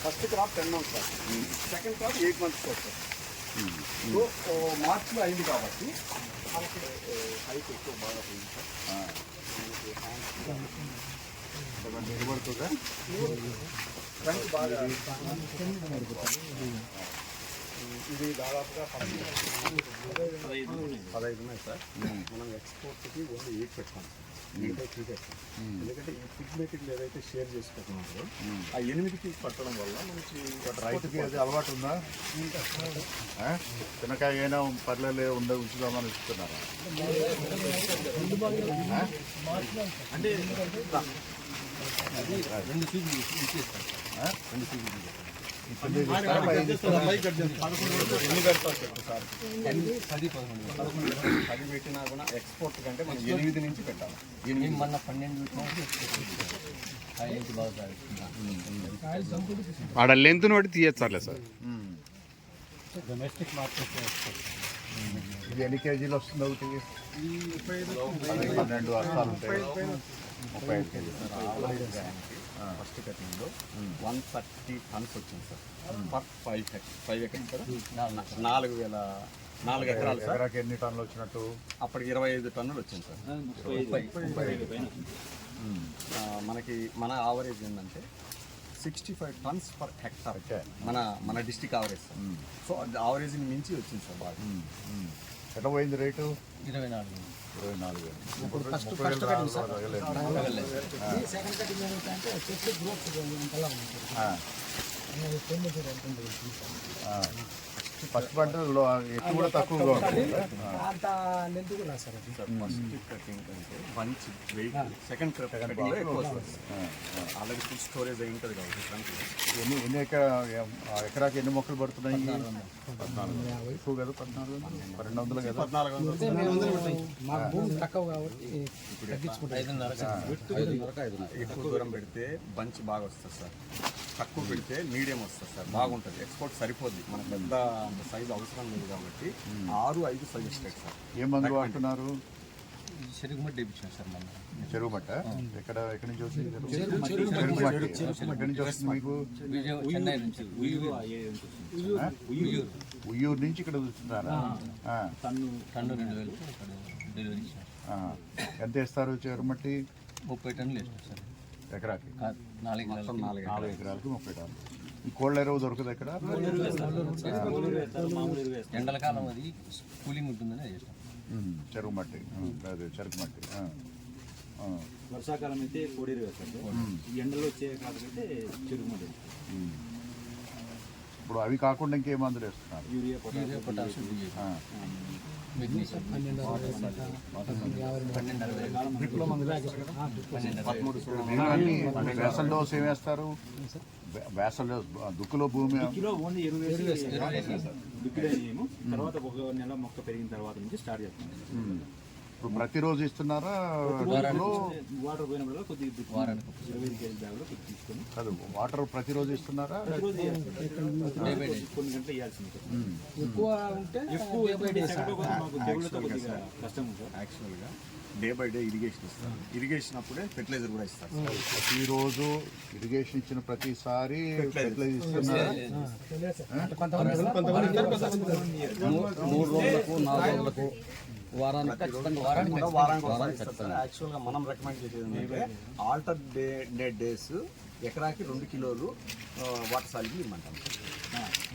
First crop 10 months sir, second crop 8 months వస్తుంది. So మార్చిలో అయింది కాబట్టి మనకి హైట్ ఎక్కువ బాగా పోయింది సార్. నిలబడుతుందా ఫ్రంట్ బాగా ఇది దాదాపుగా 15 ఉన్నాయి సార్. మనం ఎక్స్పోర్ట్కి ఓన్లీ 8 పెట్టాం సార్, మిగతా 3 పెట్టాం. ఎందుకంటే ఈ ఫుడ్ మెటీరియల్ ఏదైతే షేర్ చేసుకుంటున్నారో ఆ 8కి పట్టడం వల్ల మనకి రైతుకి అది అలవాటు ఉందా? చిన్నకాయ అయినా పర్లేదు ఉంచుదామని ఇస్తున్నారా? అంటే 2 ఫీజులు ఇచ్చేస్తాను. 2 ఫీజులు ఎన్ని పెడతారు సార్? 10 పెట్టినా కూడా ఎక్స్పోర్ట్ కంటే మనం 8 నుంచి పెట్టాలి. మొన్న 12 నుంచి బాగా ఆడ లెంత్ బట్టి తీయచ్చాలే సార్. డొమెస్టిక్ మార్కెట్ ఇది ఎన్ని కేజీలు వస్తుంది ఒకటి? 12 అస్తాలు ఉంటాయి, 35 కేజీలు. ఫస్ట్ కటింగ్లో 130 tons వచ్చింది సార్ పర్ 5 ఎకర్స్ కదా, 4 ఎకరాలు సార్. ఎకరాకి ఎన్ని టన్నులు వచ్చినట్టు? అప్పటికి 25 టన్నులు వచ్చింది సార్. 35. మనకి మన ఆవరేజ్ ఏంటంటే 65 tons per hectare మన డిస్టిక్ ఆవరేజ్ సార్. సో ఆవరేజ్ని మించి వచ్చింది సార్ బాగా. ఎట్లా పోయింది రేటు? 24. 24,000. ఇప్పుడు ఫస్ట్ ఫస్ట్ పంటలో ఎక్కువ కూడా తక్కువగా ఉంటుంది. ఫస్ట్ కటింగ్ కంటే బంచ్ వెయిట్ సెకండ్ కటింగ్లో ఎక్కువ వస్తుంది. ఆల్రెడీ ఫుడ్ స్టోరేజ్ అయి ఉంటుంది కాబట్టి ఫ్రంట్. ఎన్ని ఎకరాకి ఎన్ని మొక్కలు పడుతున్నాయి? 14 ఎక్కువ కదా, 1200 కదా. 1400 ఎక్కువ దూరం పెడితే బంచ్ బాగా వస్తుంది సార్, తక్కువ పెడితే మీడియం వస్తుంది సార్, బాగుంటుంది. ఎక్స్పోర్ట్ సరిపోద్ది, మన పెద్ద సైజు అవసరం లేదు కాబట్టి 6-5 సజెస్టెడ్ సార్. ఏ మందులు వాడుతున్నారు? చెరుకు మట్టి ఇప్పించాను సార్ మొన్న. చెరువు మట్ట ఎక్కడి నుంచి వస్తుంది? ఎక్కడి నుంచి వస్తుంది మీకు? చెన్నై నుంచి ఉయ్యూరు నుంచి ఇక్కడ వస్తున్నారా? టన్ను 2000 డెలివరీ ఇచ్చాను. ఎంత వేస్తారు చెరువు మట్టి? 30 టన్నులు వేస్తాను సార్ ఎకరాకి. 4 ఎకరాలకు 30 టన్నులు. ఈ కోళ్ళ ఎరువు దొరకదు ఎక్కడ? ఎండల కాలం అది కూలింగ్ ఉంటుందని చేస్తాం. చెరువు మట్టి, అదే చెరుకు మట్టి. వర్షాకాలం అయితే కోడేరు వేస్తారు, ఎండలో వచ్చే కాకపోతే చెరుకు మట్టి. ఇప్పుడు అవి కాకుండా ఇంకే మందులు వేస్తున్నారు? యూరియా, పొటాషియం, వేసల డోస్ ఏం వేస్తారు? వేసల దుక్కులో భూమి ఓన్లీ ఎరువు తర్వాత 1 నెల మొక్క పెరిగిన తర్వాత నుంచి స్టార్ట్ చేస్తాం. ఇప్పుడు ప్రతిరోజు ఇస్తున్నారా? వాటర్ పోయినప్పుడు కొద్దిగా 25 kg బ్యాగ్లో తీసుకొని కాదు, వాటర్ ప్రతిరోజు ఇస్తున్నారా? కొన్ని గంటలు ఇవ్వాల్సింది. ఎక్కువ మాకు తెగుళ్ళతో కొద్దిగా కష్టం సార్. యాక్చువల్గా డే బై డే ఇరిగేషన్ ఇస్తారు. ఇరిగేషన్ అప్పుడే ఫెర్టిలైజర్ కూడా ఇస్తారు. ప్రతిరోజు ఇరిగేషన్ ఇచ్చిన ప్రతిసారి ఫెర్టిలైజర్ ఇస్తున్నారా? 3 రోజులకు 4 రోజులకు వారానికి యాక్చువల్గా మనం రికమెండ్ చేసేది ఏంటంటే ఆల్టర్నేట్ డేస్ ఎకరాకి 2 కిలోలు వాటర్ సాల్యుబుల్ ఇమ్మంటాం.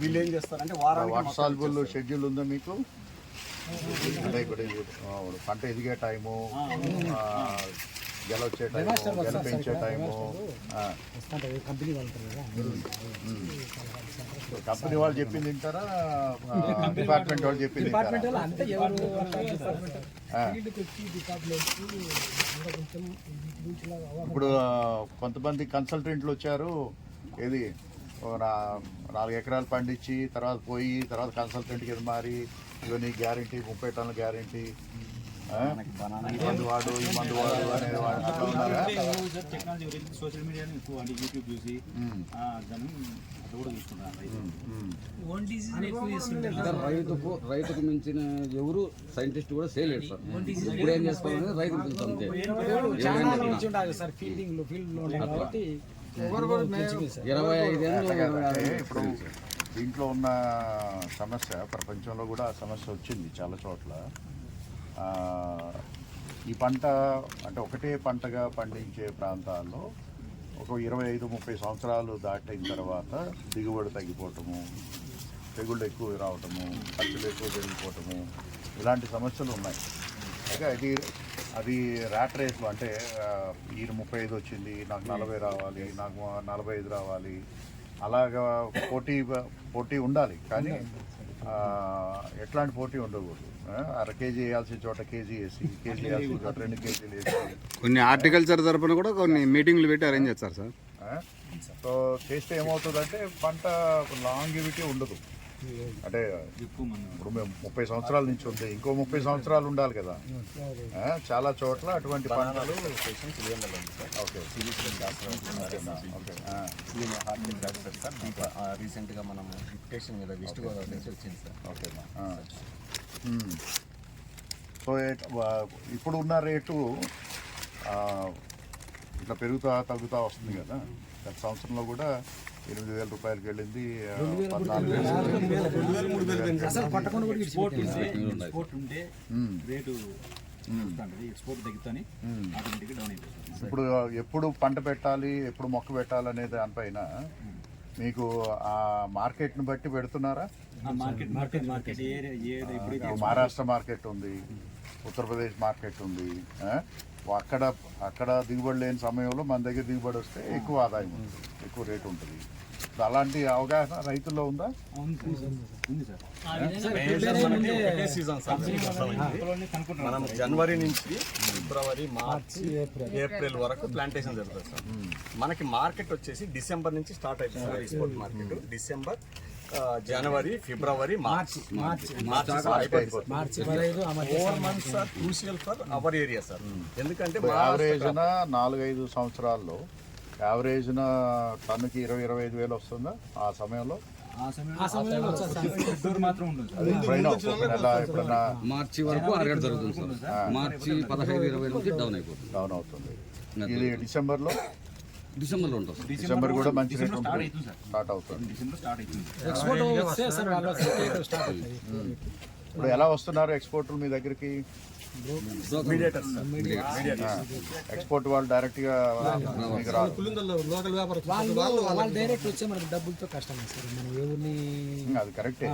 వీళ్ళు ఏం చేస్తారంటే వాటర్ సాల్యుబుల్ షెడ్యూల్ ఉందా మీకు? అంటే ఇప్పుడు పంట ఎదిగే టైము, గెల వచ్చే టైము, గెల పెంచే టైము, కంపెనీ వాళ్ళు చెప్పింది తింటారా? డిపార్ట్మెంట్ వాళ్ళు చెప్పింది ఇప్పుడు కొంతమంది కన్సల్టెంట్లు వచ్చారు, ఏది 4 ఎకరాలు పండించి తర్వాత పోయి తర్వాత కన్సల్టెంట్కి ఇది మారి ఇవన్నీ గ్యారంటీ 30 టన్నుల గ్యారంటీ, ఈ మందు వాడు ఈ మందు వాడు అనేది టెక్నాలజీ గురించి సోషల్ మీడియాని ఎక్కువ అంటే యూట్యూబ్ చూసి దాన్ని అది కూడా చూసుకుంటారు. రైతుకు మించిన ఎవరు సైంటిస్ట్ కూడా చేయలేడు సార్. ఇప్పుడు ఏం చేసుకోవాలని రైతు సార్ ఫీల్డ్ లో కాబట్టి 25 ఏళ్ళు అంటే ఇప్పుడు దీంట్లో ఉన్న సమస్య ప్రపంచంలో కూడా ఆ సమస్య వచ్చింది చాలా చోట్ల. ఈ పంట అంటే ఒకటే పంటగా పండించే ప్రాంతాల్లో ఒక 25-30 సంవత్సరాలు దాటిన తర్వాత దిగుబడి తగ్గిపోవటము, తెగుళ్ళు ఎక్కువ రావటము, ఖర్చులు ఎక్కువ పెరిగిపోవటము, ఇలాంటి సమస్యలు ఉన్నాయి. అయితే అది ర్యాట్ రేస్లో అంటే ఈయన 35 వచ్చింది, నాకు 40 రావాలి, నాకు 45 రావాలి, అలాగా పోటీ ఉండాలి. కానీ ఎట్లాంటి పోటీ ఉండకూడదు. అర కేజీ వేయాల్సిన చోట కేజీ వేసి, కేజీ వేయాల్సిన చోట 2 కేజీలు వేసి, కొన్ని హార్టికల్చర్ తరపున కూడా కొన్ని మీటింగ్లు పెట్టి అరేంజ్ చేస్తారు సార్. సో చేస్తే ఏమవుతుందంటే పంట లాంగివిటీ ఉండదు. అంటే ఇప్పుడు మేము 30 సంవత్సరాల నుంచి ఉంది, ఇంకో 30 సంవత్సరాలు ఉండాలి కదా. చాలా చోట్ల అటువంటి పంటలు. ఓకే, రీసెంట్గా మనం డిప్యుటేషన్ మీద వెస్ట్ గోదావరి నుంచి వచ్చింది సార్. ఓకేనా. సో ఇప్పుడు ఉన్న రేటు ఇట్లా తగ్గుతూ వస్తుంది కదా. గత సంవత్సరంలో కూడా 8,000 రూపాయలకి వెళ్ళింది, 14,000. ఎక్స్పోర్ట్ ఉంటే రేటు ఎక్స్పోర్ట్ తగ్గుతాని ఆటోమేటిక్గా డౌన్ అయిపోతుంది. ఇప్పుడు ఎప్పుడు పంట పెట్టాలి, ఎప్పుడు మొక్క పెట్టాలి అనే దానిపైన మీకు ఆ మార్కెట్ని బట్టి పెడుతున్నారా? మార్కెట్ ఎప్పుడైతే మహారాష్ట్ర మార్కెట్ ఉంది, ఉత్తరప్రదేశ్ మార్కెట్ ఉంది. అక్కడ దిగుబడి లేని సమయంలో మన దగ్గర దిగుబడి వస్తే ఎక్కువ ఆదాయం ఉంటుంది, ఎక్కువ రేటు ఉంటుంది. అలాంటి అవగాహన రైతుల్లో ఉందా? ఉంది సార్. ఒకటే సీజన్ సార్. మనం జనవరి నుంచి ఫిబ్రవరి, మార్చి, ఏప్రిల్ వరకు ప్లాంటేషన్ జరుగుతుంది సార్. మనకి మార్కెట్ వచ్చేసి డిసెంబర్ నుంచి స్టార్ట్ అవుతుంది sir. Export market December, January, February, March 4 months sir crucial for hour area sir. ఎందుకంటే యావరేజ్న 4-5 సంవత్సరాల్లో యావరేజ్న టన్నుకి 20-25 వేలు వస్తుందా ఆ సమయంలో? మాత్రం ఉంటుంది. ఎప్పుడన్నా మార్చి వరకు ఆరేడు జరుగుతుంది సార్. మార్చి 15-20 నుంచి డౌన్ అయిపోతుంది. డౌన్ అవుతుంది. ఇది డిసెంబర్లో ఉంటుంది సార్. డిసెంబర్ కూడా మంచి రేట్ ఉంటుంది, స్టార్ట్ అవుతుంది. ఇప్పుడు ఎలా వస్తున్నారు ఎక్స్పోర్టర్లు మీ దగ్గరికి? ఎక్స్పోర్ట్ వాళ్ళు డైరెక్ట్ గా మీకు రాదు. అది కరెక్టే,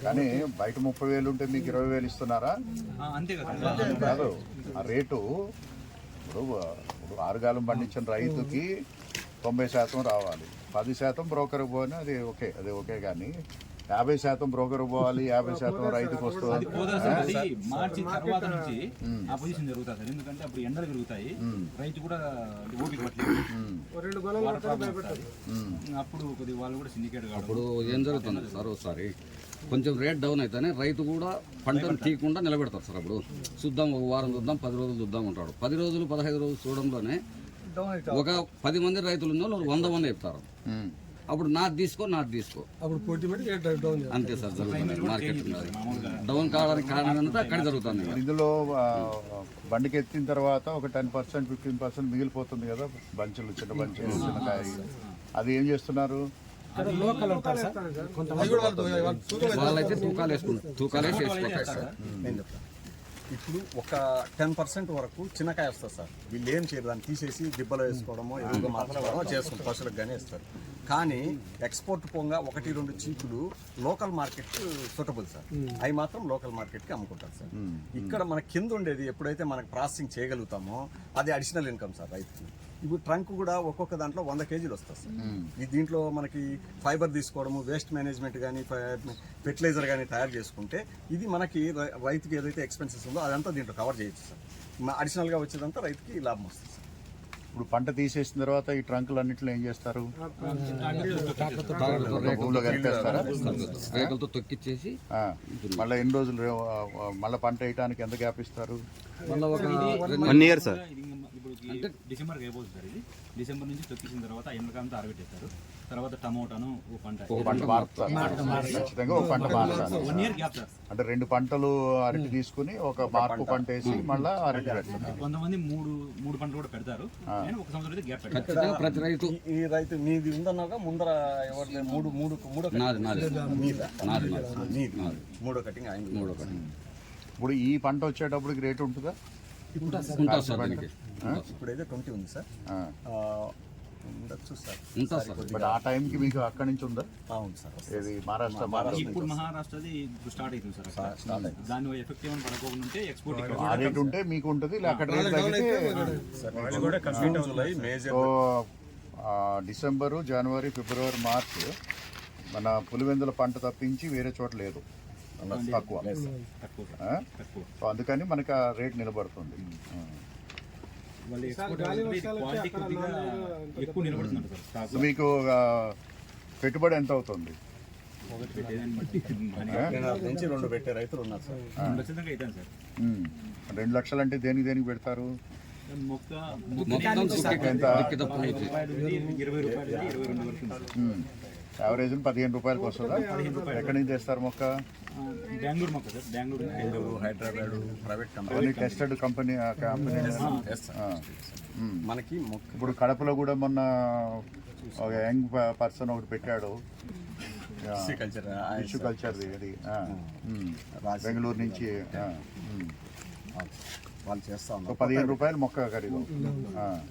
కానీ బయట 30,000 ఉంటే మీకు 20,000 ఇస్తున్నారా? అంతే కదా. కాదు, ఆ రేటు ఇప్పుడు ఆరుగాలం పండించిన రైతుకి 90% రావాలి, 10% బ్రోకర్ పోయినా అది ఓకే. కానీ 50% బ్రోకర్ పోవాలి, 50% రైతుకు వస్తుంది. మార్చి తర్వాత నుంచి ఆ పొజిషన్ జరుగుతుంది సార్. ఎందుకంటే అప్పుడు ఎండలు పెరుగుతాయి, రైతు కూడా ఓపిక పట్టలేదు, అప్పుడు కొద్దిగా వాళ్ళు కూడా సిండికేట్ కాదు. అప్పుడు ఏం జరుగుతుంది సార్, ఒకసారి కొంచెం రేట్ డౌన్ అయితేనే రైతు కూడా పంటను తీయకుండా నిలబెడతారు సార్. అప్పుడు చూద్దాం, ఒక వారం చూద్దాం, 10 రోజులు చూద్దాం ఉంటాడు. 10 రోజులు 15 రోజులు చూడడంలోనే ఒక 10 మంది రైతులు ఉన్న వాళ్ళు 100 మంది చెప్తారు. అప్పుడు నాది తీసుకో అప్పుడు పోటీ అంతే సార్ జరుగుతుంది. మార్కెట్ డౌన్ కావడానికి కారణం అంతా అక్కడ జరుగుతుంది. ఇందులో బండికి ఎత్తిన తర్వాత ఒక 10%, 15% మిగిలిపోతుంది కదా, బంచులు, చిన్న బంచులు, చిన్నకాయ. అది ఏం చేస్తున్నారు? వాళ్ళైతే తూకాలేసి వేసుకుంటారు సార్. ఇప్పుడు ఒక 10% వరకు చిన్నకాయ వస్తుంది సార్. వీళ్ళు ఏం చేయరు, దాన్ని తీసేసి దిబ్బలో వేసుకోవడమో ఎరువుగా మార్చుకోవడమో చేసుకుంటారు, పశువులకు కానీ వేస్తారు. కానీ ఎక్స్పోర్ట్ పోగా 1-2 చీకులు లోకల్ మార్కెట్ సూటబుల్ సార్. అవి మాత్రం లోకల్ మార్కెట్కి అమ్ముకుంటారు సార్. ఇక్కడ మన కింద ఉండేది ఎప్పుడైతే మనకు ప్రాసెసింగ్ చేయగలుగుతామో అది అడిషనల్ ఇన్కమ్ సార్ రైతుకి. ఇప్పుడు ట్రంక్ కూడా ఒక్కొక్క దాంట్లో 100 కేజీలు వస్తుంది సార్. ఈ దీంట్లో మనకి ఫైబర్ తీసుకోవడము, వేస్ట్ మేనేజ్మెంట్ కానీ, ఫెర్టిలైజర్ కానీ తయారు చేసుకుంటే ఇది మనకి రైతుకి ఏదైతే ఎక్స్పెన్సెస్ ఉందో అదంతా దీంట్లో కవర్ చేయొచ్చు సార్. అడిషనల్గా వచ్చేదంతా రైతుకి లాభం వస్తుంది సార్. ఇప్పుడు పంట తీసేసిన తర్వాత ఈ ట్రంకులు అన్నింటిలో ఏం చేస్తారు? భూమిలో కలిపేస్తారా? రేకులతో తొక్కిచ్చేసి మళ్ళీ ఎన్ని రోజులు మళ్ళీ పంట వేయడానికి ఎంత గ్యాప్ ఇస్తారు? 1 year సార్. ఇప్పుడు డిసెంబర్కి అయిపోతుంది సార్. ఇది డిసెంబర్ నుంచి తొక్కిసిన తర్వాత ఎండకాలంతో ఆరబెట్టేస్తారు. తర్వాత టమోటాను ఓ పంట ఒక పంట మారుతారు ఖచ్చితంగా, ఒక పంట మారుతారు. 1 year గ్యాప్ సార్. అంటే 2 పంటలు అరటి తీసుకుని ఒక మార్పు పంట వేసి మళ్ళీ అరటి పెడతారు. కొంతమంది మూడు పంటలు కూడా పెడతారు. నేను ఒక సంవత్సరం అయితే గ్యాప్ పెడతాను. ఖచ్చితంగా ప్రతి రైతు ఈ రైతు మీది ఉందన్నాక ముందర ఎవరి మూడో కటింగ్ ఆయన ఇప్పుడు ఈ పంట వచ్చేటప్పటికి రేటు ఉంటుందా? ఉంటుంది సార్ దీనికి. ఇప్పుడైతే 20 ఉంది సార్. ఆ. ఉండొచ్చు సార్. ఉంటుంది సార్. బట్ ఆ టైంకి మీకు అక్కడి నుంచి ఉందా? అవును సార్. ఏది మహారాష్ట్ర ఇప్పుడు మహారాష్ట్రది ఇప్పుడు స్టార్ట్ అవుతుంది సార్. స్టార్ట్ అయింది. దాని ఎఫెక్ట్ ఏమైనా పడకుండా ఉంటే ఎక్స్పోర్ట్ ఆ రేట్ ఉంటే మీకు ఉంటుంది, అక్కడ రేట్ తగ్గితే. సో డిసెంబరు, జనవరి, ఫిబ్రవరి, మార్చ్ మన పులివెందుల పంట తప్పించి వేరే చోట లేదు, తక్కువ. తక్కువ ఆ? తక్కువ. సో అందుకని మనకి ఆ రేట్ నిలబడుతుంది. వాళ్ళు ఎక్స్పోర్ట్ క్వాలిటీ కొద్దిగా ఎక్కువ నిలబడుతున్నారు సార్. స్టాక్ సో మీకు పెట్టుబడి ఎంత అవుతుంది? ఒకటి పెట్టేదాన్ని బట్టి నుంచి 2 పెట్టే రైతులు ఉన్నారు సార్. ఖచ్చితంగా అవుతాను సార్. 2 లక్షలు అంటే దేనికి పెడతారు? మొక్క మొత్తం ఎంత? రూపాయలు ఉంది, 20 రూపాయలు ఉంది, 22 వరకు ఉంది సార్. యావరేజ్ 15 రూపాయలకు వస్తుందా? ఎక్కడి నుంచి తెస్తారు మొక్క? బెంగళూరు మొక్క sir. Bengaluru, Hyderabad private company only tested company. మనకి మొక్క ఇప్పుడు కడపలో కూడా మొన్న ఒక యంగ్ పర్సన్ ఒకటి పెట్టాడు, కల్చర్ టిష్యూ కల్చర్ది. అది బెంగళూరు నుంచి. వాళ్ళు చేస్తా సో ఉన్నారు. 15 రూపాయలు మొక్క ఖరీదు.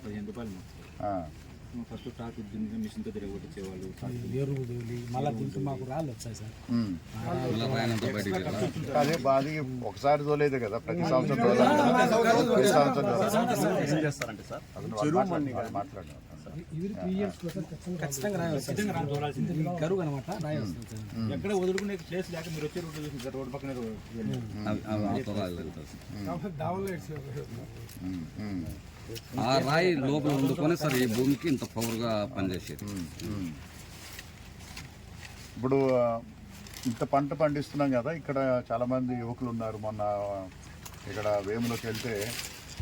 15 రూపాయలు మొక్క. ఫస్ట్ స్టాక్ మిషన్తో తిరగొట్టించేవాళ్ళు. అదే బాధ ఒకసారి తోలేదే కదా, ప్రతి సంవత్సరం తోలాలి. ప్రతి సంవత్సరం ఏం చేస్తారంటే సార్ చెరువు మన్ని మాట్లాడారు. కరువు అనమాట. ఎక్కడ వదులుకునే ప్లేస్ లేక మీరు వచ్చే రోడ్డు చూసింది సార్. రోడ్డు పక్కనే ఆ రాయి లోపల ఉండుకొని సార్ ఈ భూమికి ఇంత పవర్గా పనిచేసేది. ఇప్పుడు ఇంత పంట పండిస్తున్నాం కదా, ఇక్కడ చాలామంది యువకులు ఉన్నారు. మొన్న ఇక్కడ వేములోకి వెళ్తే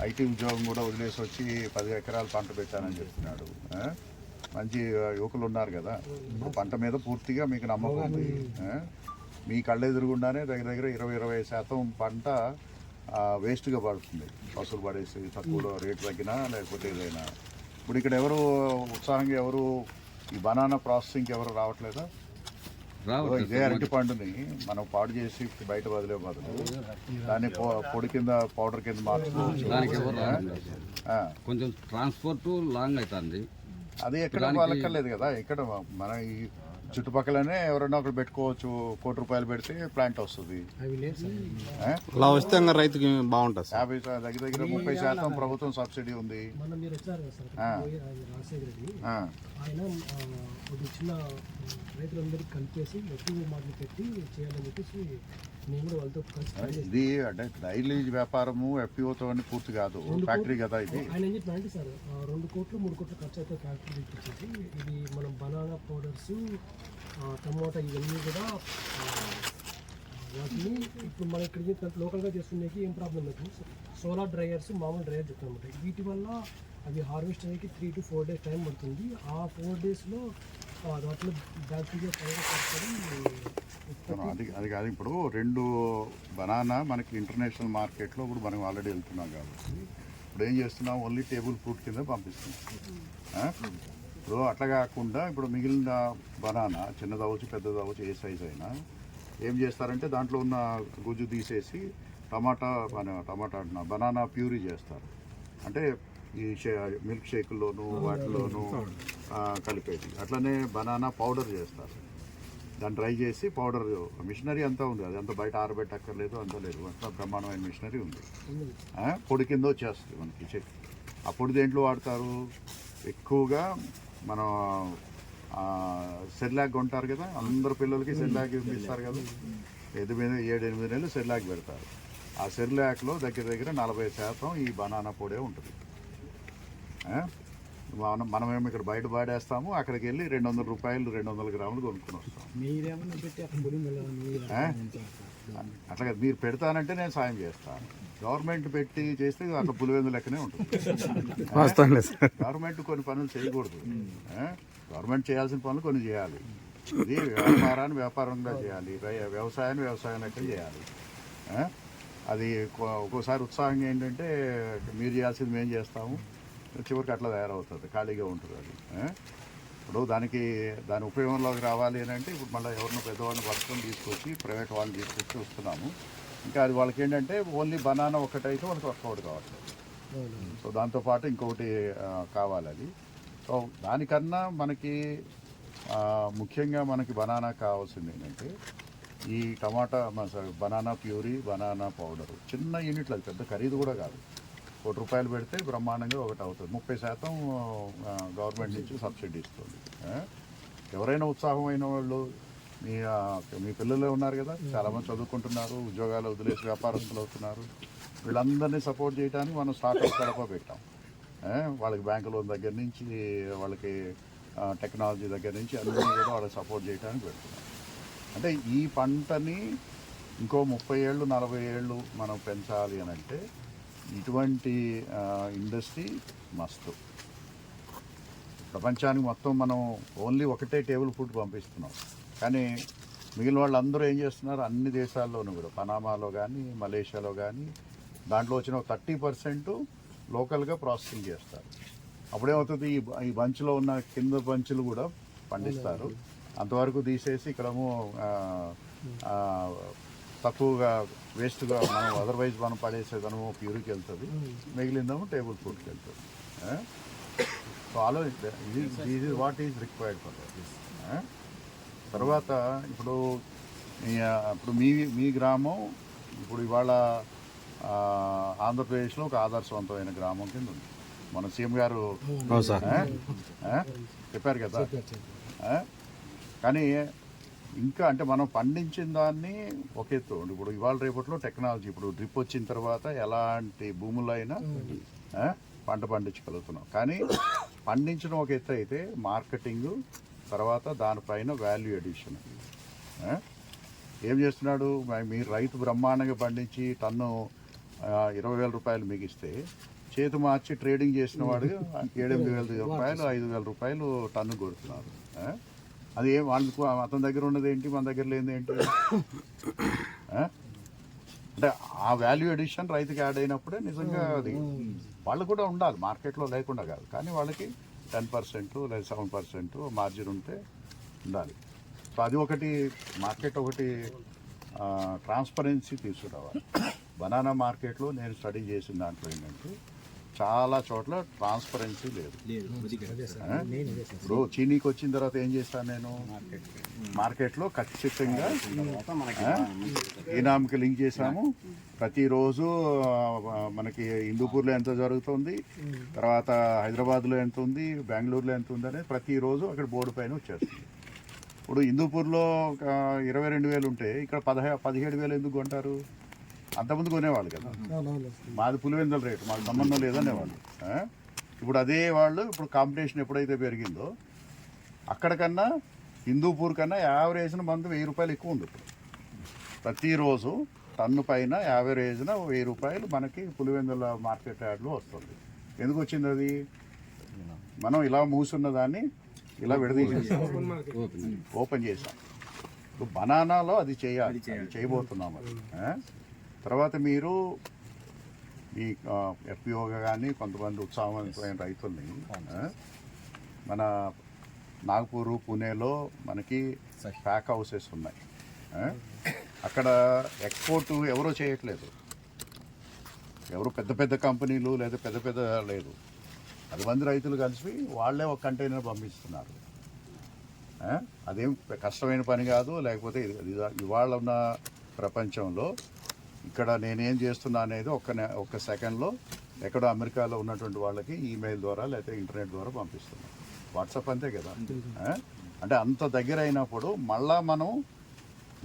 ఐటీ ఉద్యోగం కూడా వదిలేసి వచ్చి 10 ఎకరాలు పంట పెట్టానని చెప్తున్నాడు. మంచి యువకులు ఉన్నారు కదా, ఇప్పుడు పంట మీద పూర్తిగా మీకు నమ్మకం ఉంది. మీ కళ్ళెదురుగుండానే దగ్గర 20-25% పంట వేస్ట్గా పడుతుంది. పశువులు పడేసి తక్కువ రేటు తగ్గినా లేకపోతే ఏదైనా. ఇప్పుడు ఇక్కడ ఎవరు ఉత్సాహంగా ఎవరు ఈ బనానా ప్రాసెసింగ్కి ఎవరు రావట్లేదా? ఇదే అరటి పండుని మనం పాడు చేసి బయట వదిలే బదులు దాన్ని పొడి కింద పౌడర్ కింద మార్చుకోవచ్చు. దానికి ఎవరు కొంచెం ట్రాన్స్పోర్ట్ లాంగ్ అవుతుంది. అది ఎక్కడ వాళ్ళక్కర్లేదు కదా, ఇక్కడ మన ఈ చుట్టుపక్కలనే ఎవరైనా ఒకరు పెట్టుకోవచ్చు. ₹1 కోటి పెడితే ప్లాంట్ వస్తుంది. అలా వస్తే ఇంకా రైతుకి బాగుంటుంది. 50 దగ్గర 30% ప్రభుత్వం సబ్సిడీ ఉంది. రైతులందరికీ కలిపేసి ఎక్కువ మాటలు పెట్టి చేయాలని చెప్పేసి నేను కూడా వాళ్ళతో కలిసి ఇది అంటే డైలీ వ్యాపారము ఎఫ్పిఓతో పూర్తి కాదు, ఫ్యాక్టరీ కదా ఇది. ఆయన ఏం చెప్పారంటే సార్ 2 కోట్లు 3 కోట్ల ఖర్చు అయితే ఫ్యాక్టరీ తెచ్చేసి ఇది మనం బనానా పౌడర్స్, టమోటా ఇవన్నీ కూడా వాటిని ఇప్పుడు మనం ఇక్కడ లోకల్గా చేసుకునేకి ఏం ప్రాబ్లం లేదు. సోలార్ డ్రైయర్స్, మామూలు డ్రైయర్ చెప్తామన్నమాట. వీటి వల్ల అవి హార్వెస్ట్ అయ్యేకి 3 to 4 days టైం పడుతుంది. ఆ 4 daysలో వాటిలో బ్యాక్టీరియా అది కాదు. ఇప్పుడు 2 బనానా మనకి ఇంటర్నేషనల్ మార్కెట్లో ఇప్పుడు మనం ఆల్రెడీ వెళ్తున్నాం కాబట్టి ఇప్పుడు ఏం చేస్తున్నాం, ఓన్లీ టేబుల్ ఫ్రూట్ కింద పంపిస్తున్నాం. ఇప్పుడు అట్లా కాకుండా ఇప్పుడు మిగిలిన బనానా చిన్నది అవ్వచ్చు పెద్దది అవ్వచ్చు ఏ సైజ్ అయినా ఏం చేస్తారంటే దాంట్లో ఉన్న గుజ్జు తీసేసి టమాటా అంటున్నా బనానా ప్యూరీ చేస్తారు. అంటే ఈ మిల్క్ షేకుల్లోనూ వాటిలోనూ కలిపేది. అట్లనే బనానా పౌడర్ చేస్తారు. దాన్ని డ్రై చేసి పౌడర్ మిషనరీ అంతా ఉంది. అది అంతా బయట ఆరబెట్టక్కర్లేదు, అంతా లేదు. అంతా బ్రహ్మాండమైన మిషనరీ ఉంది. పొడి కింద వచ్చేస్తుంది మనకి. ఆ పొడి దేంట్లో వాడతారు ఎక్కువగా? మనం సెర్లాక్ కొంటారు కదా, అందరు పిల్లలకి సెర్లాక్ ఇస్తారు కదా. 7-8 నెలలు సెర్లాక్ పెడతారు. ఆ సెర్లాక్లో దగ్గర 40% ఈ బనానా పొడే ఉంటుంది. మనమేమో ఇక్కడ బయట పాడేస్తాము, అక్కడికి వెళ్ళి ₹200 200 గ్రాములు కొనుక్కొని వస్తాం. అట్లాగే మీరు పెడతానంటే నేను సాయం చేస్తాను. గవర్నమెంట్ పెట్టి చేస్తే అట్లా పులివెందు లెక్కనే ఉంటుంది. వాస్తవం లేదు సార్. గవర్నమెంట్ కొన్ని పనులు చేయకూడదు. గవర్నమెంట్ చేయాల్సిన పనులు కొన్ని చేయాలి. ఇది వ్యాపారాన్ని వ్యాపారంగా చేయాలి, వ్యవసాయాన్ని వ్యవసాయం లెక్క చేయాలి. అది ఒక్కోసారి ఉత్సాహంగా ఏంటంటే మీరు చేయాల్సింది మేము చేస్తాము, చివరికి అట్లా తయారవుతుంది, ఖాళీగా ఉంటుంది అది. ఇప్పుడు దాని ఉపయోగంలోకి రావాలి అని అంటే ఇప్పుడు మళ్ళీ ఎవరినో పెద్దవాళ్ళని పట్టుకొని తీసుకొచ్చి ప్రైవేట్ వాళ్ళని తీసుకొచ్చి వస్తున్నాము. ఇంకా అది వాళ్ళకి ఏంటంటే ఓన్లీ బనానా ఒకటైతే వాళ్ళకి వర్కౌట్ కావట్లేదు. సో దాంతోపాటు ఇంకొకటి కావాలి అది. సో దానికన్నా మనకి ముఖ్యంగా మనకి బనానా కావాల్సింది ఏంటంటే ఈ టమాటా బనానా ప్యూరీ, బనానా పౌడరు చిన్న యూనిట్లు, అది పెద్ద ఖరీదు కూడా కాదు. ₹1 పెడితే బ్రహ్మాండంగా ఒకటి అవుతుంది. 30% గవర్నమెంట్ నుంచి సబ్సిడీ ఇస్తుంది. ఎవరైనా ఉత్సాహమైన వాళ్ళు, మీ పిల్లలే ఉన్నారు కదా, చాలామంది చదువుకుంటున్నారు, ఉద్యోగాలు వదిలేసి వ్యాపారస్తులు అవుతున్నారు, వీళ్ళందరినీ సపోర్ట్ చేయడానికి మనం స్టార్ట్అప్ కడప పెట్టాం. వాళ్ళకి బ్యాంకు లోన్ దగ్గర నుంచి వాళ్ళకి టెక్నాలజీ దగ్గర నుంచి అన్నీ కూడా వాళ్ళకి సపోర్ట్ చేయడానికి పెడుతున్నాం. అంటే ఈ పంటని ఇంకో 30 ఏళ్ళు 40 ఏళ్ళు మనం పెంచాలి అని అంటే ఇటువంటి ఇండస్ట్రీ మస్తు. ప్రపంచానికి మొత్తం మనం ఓన్లీ ఒకటే టేబుల్ ఫుడ్ పంపిస్తున్నాం, కానీ మిగిలిన వాళ్ళందరూ ఏం చేస్తున్నారు, అన్ని దేశాల్లోనూ కూడా, పనామాలో కానీ మలేషియాలో కానీ, దాంట్లో వచ్చిన 30% లోకల్గా ప్రాసెసింగ్ చేస్తారు. అప్పుడేమవుతుంది, ఈ బంచ్లో ఉన్న కింద బంచులు కూడా పండిస్తారు, అంతవరకు తీసేసి ఇక్కడేమో తక్కువగా వేస్ట్గా మనం అదర్వైజ్ మనం పడేసేదనమో ప్యూర్కి వెళ్తుంది, మిగిలిందేమో టేబుల్ ఫుడ్కి వెళ్తుంది. సో ఇది what is required for this. తర్వాత ఇప్పుడు మీ గ్రామం ఇప్పుడు ఇవాళ ఆంధ్రప్రదేశ్లో ఒక ఆదర్శవంతమైన గ్రామం కింద ఉంది. మన సీఎం గారు చెప్పారు కదా. కానీ ఇంకా అంటే మనం పండించిన దాన్ని ఒక ఎత్తు. ఇప్పుడు ఇవాళ రేపట్లో టెక్నాలజీ, ఇప్పుడు డ్రిప్ వచ్చిన తర్వాత ఎలాంటి భూముల్లో అయినా పంట పండించగలుగుతున్నాం. కానీ పండించడం ఒక ఎత్తు అయితే మార్కెటింగ్, తర్వాత దానిపైన వాల్యూ ఎడిషన్. ఏం చేస్తున్నాడు, మీరు రైతు బ్రహ్మాండంగా పండించి టన్ను ₹20,000 మిగిస్తే చేతి మార్చి ట్రేడింగ్ చేసిన వాడు ₹7,000-8,000 ₹5,000 టన్ను కొడుతున్నారు. అది ఏం వాళ్ళకు అతని దగ్గర ఉన్నది ఏంటి, మన దగ్గర లేనిది ఏంటి? అంటే ఆ వాల్యూ ఎడిషన్ రైతుకి యాడ్ అయినప్పుడే నిజంగా అది వాళ్ళు కూడా ఉండాలి, మార్కెట్లో లేకుండా కాదు. కానీ వాళ్ళకి 10% లేదా 7% మార్జిన్ ఉంటే ఉండాలి. సో అది ఒకటి మార్కెట్, ఒకటి ట్రాన్స్పరెన్సీ తీసుకురావాలి. బనానా మార్కెట్లో నేను స్టడీ చేసిన దాంట్లో ఏంటంటే చాలా చోట్ల ట్రాన్స్పరెన్సీ లేదు. ఇప్పుడు చీనీకి వచ్చిన తర్వాత ఏం చేస్తాను నేను, మార్కెట్లో ఖచ్చితంగా ఈనాంకి లింక్ చేసాము. ప్రతిరోజు మనకి హిందూపూర్లో ఎంత జరుగుతుంది, తర్వాత హైదరాబాద్లో ఎంత ఉంది, బెంగళూరులో ఎంత ఉంది అనేది ప్రతిరోజు అక్కడ బోర్డు పైన వచ్చేస్తుంది. ఇప్పుడు హిందూపూర్లో 22,000 ఉంటే ఇక్కడ 17,000 ఎందుకు కొంటారు? అంతకుముందు కొనేవాళ్ళు కదా, మాది పులివెందుల రేటు, మాకు సంబంధం లేదనేవాళ్ళు. ఇప్పుడు అదే వాళ్ళు ఇప్పుడు కాంపిటీషన్ ఎప్పుడైతే పెరిగిందో అక్కడికన్నా హిందూపూర్ కన్నా యావరేజ్న మందు ₹1,000 ఎక్కువ ఉంది. ఇప్పుడు ప్రతిరోజు టన్ను పైన యావరేజ్న ₹1,000 మనకి పులివెందుల మార్కెట్ యార్డ్లో వస్తుంది. ఎందుకు వచ్చింది అది? మనం ఇలా మూసున్న దాన్ని ఇలా విడదీసేసాం, ఓపెన్ చేసాం. ఇప్పుడు బనానాలో అది చేయాలి, చేయబోతున్నాం అది. తర్వాత మీరు ఈ ఎఫ్పిఓగా కానీ కొంతమంది ఉత్సాహవంతమైన రైతుల్ని మన నాగపూర్, పుణేలో మనకి ప్యాక్ హౌసెస్ ఉన్నాయి. అక్కడ ఎక్స్పోర్ట్ ఎవరో చేయట్లేదు, ఎవరు పెద్ద పెద్ద కంపెనీలు లేదా పెద్ద లేదు, 10 మంది రైతులు కలిసి వాళ్ళే ఒక కంటైనర్ పంపిస్తున్నారు. అదేం కష్టమైన పని కాదు. లేకపోతే ఇవాళ ఉన్న ప్రపంచంలో ఇక్కడ నేనేం చేస్తున్నా అనేది ఒక్క సెకండ్లో ఎక్కడో అమెరికాలో ఉన్నటువంటి వాళ్ళకి ఈమెయిల్ ద్వారా లేకపోతే ఇంటర్నెట్ ద్వారా పంపిస్తున్నాం. వాట్సాప్ అంతే కదా. అంటే అంత దగ్గర అయినప్పుడు మళ్ళా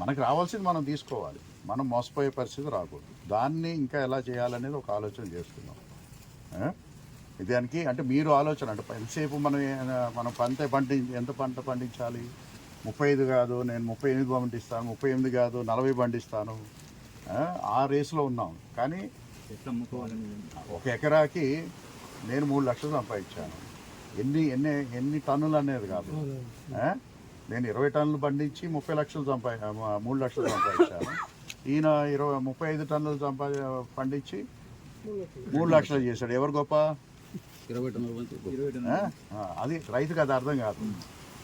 మనకు రావాల్సింది మనం తీసుకోవాలి, మనం మోసపోయే పరిస్థితి రాకూడదు. దాన్ని ఇంకా ఎలా చేయాలనేది ఒక ఆలోచన చేస్తున్నాం. దానికి అంటే మీరు ఆలోచన అంటే ఎంతసేపు మనం ఎంత పంట పండించాలి, 35 కాదు నేను 38 పండిస్తాను, 38 కాదు 40 పండిస్తాను, ఆ రేసులో ఉన్నాం. కానీ ఎట్లా అమ్ముకోవాలని ఒక ఎకరాకి నేను 3 లక్షలు సంపాదించాను. ఎన్ని టన్నులు అనేది కాదు. నేను 20 టన్నులు పండించి 3 లక్షలు సంపాదించాను. ఈయన 35 టన్నులు పండించి 3 లక్షలు చేశాడు. ఎవరు గొప్ప? 20 టన్నుల అది రైతుకి అది అర్థం కాదు.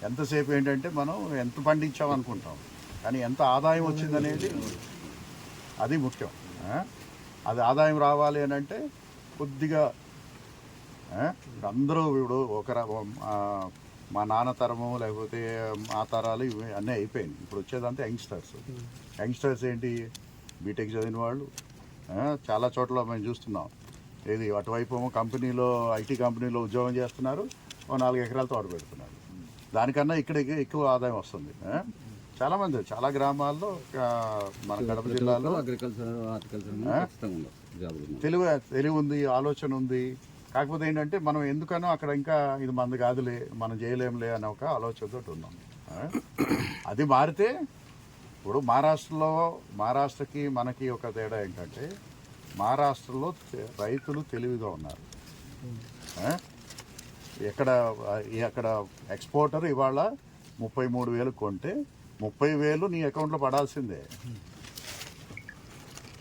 ఎంతసేపు ఏంటంటే మనం ఎంత పండించాం అనుకుంటాం, కానీ ఎంత ఆదాయం వచ్చిందనేది అది ముఖ్యం. అది ఆదాయం రావాలి అని అంటే కొద్దిగా అందరూ ఇప్పుడు మా నాన్న తరము లేకపోతే ఆ తరాలు ఇవి అన్నీ అయిపోయింది. ఇప్పుడు వచ్చేదంతా యంగ్స్టర్స్ ఏంటి, బీటెక్ చదివిన వాళ్ళు చాలా చోట్ల మేము చూస్తున్నాం. ఏది అటువైపు కంపెనీలో ఐటీ కంపెనీలో ఉద్యోగం చేస్తున్నారు, 4 ఎకరాలు తోట పెడుతున్నారు. దానికన్నా ఇక్కడ ఎక్కువ ఆదాయం వస్తుంది. చాలామంది చాలా గ్రామాల్లో మన కడప జిల్లాలో అగ్రికల్చర్ హార్టికల్చర్ తెలివి ఉంది, ఆలోచన ఉంది. కాకపోతే ఏంటంటే మనం ఎందుకనో అక్కడ ఇంకా ఇది మంది కాదులే, మనం చేయలేంలే అనే ఒక ఆలోచనతో ఉన్నాం. అది మారితే ఇప్పుడు మహారాష్ట్రకి మనకి ఒక తేడా ఏంటంటే మహారాష్ట్రలో రైతులు తెలివిగా ఉన్నారు. అక్కడ ఎక్స్పోర్టర్ ఇవాళ 33,000 కొంటే 30,000 నీ అకౌంట్లో పడాల్సిందే.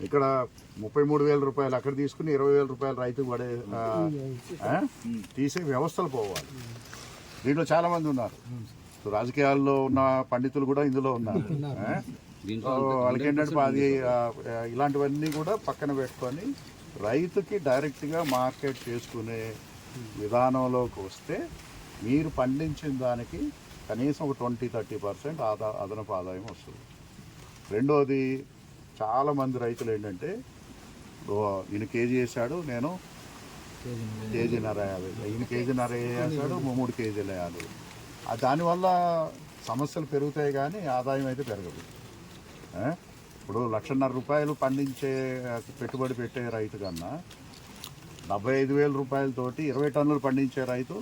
ఇక్కడ 33,000 రూపాయలు అక్కడ తీసుకుని 20,000 రూపాయలు రైతుకు పడే తీసే వ్యవస్థలు పోవాలి. దీంట్లో చాలా మంది ఉన్నారు. రాజకీయాల్లో ఉన్న పండితులు కూడా ఇందులో ఉన్నారు. వాళ్ళకి ఏంటంటే అది ఇలాంటివన్నీ కూడా పక్కన పెట్టుకొని రైతుకి డైరెక్ట్గా మార్కెట్ చేసుకునే విధానంలోకి వస్తే మీరు పండించిన దానికి కనీసం ఒక 20-30% అదనపు ఆదాయం వస్తుంది. రెండోది, చాలామంది రైతులు ఏంటంటే ఈయన కేజీ వేసాడు, నేను కేజీన్నర వేయాలి, ఈయన కేజీన్నర వేసాడు, 3 కేజీలు వేయాలి. దానివల్ల సమస్యలు పెరుగుతాయి కానీ ఆదాయం అయితే పెరగదు. ఇప్పుడు 1,50,000 రూపాయలు పండించే పెట్టుబడి పెట్టే రైతు కన్నా 75,000 రూపాయలతోటి 20 టన్నులు పండించే రైతు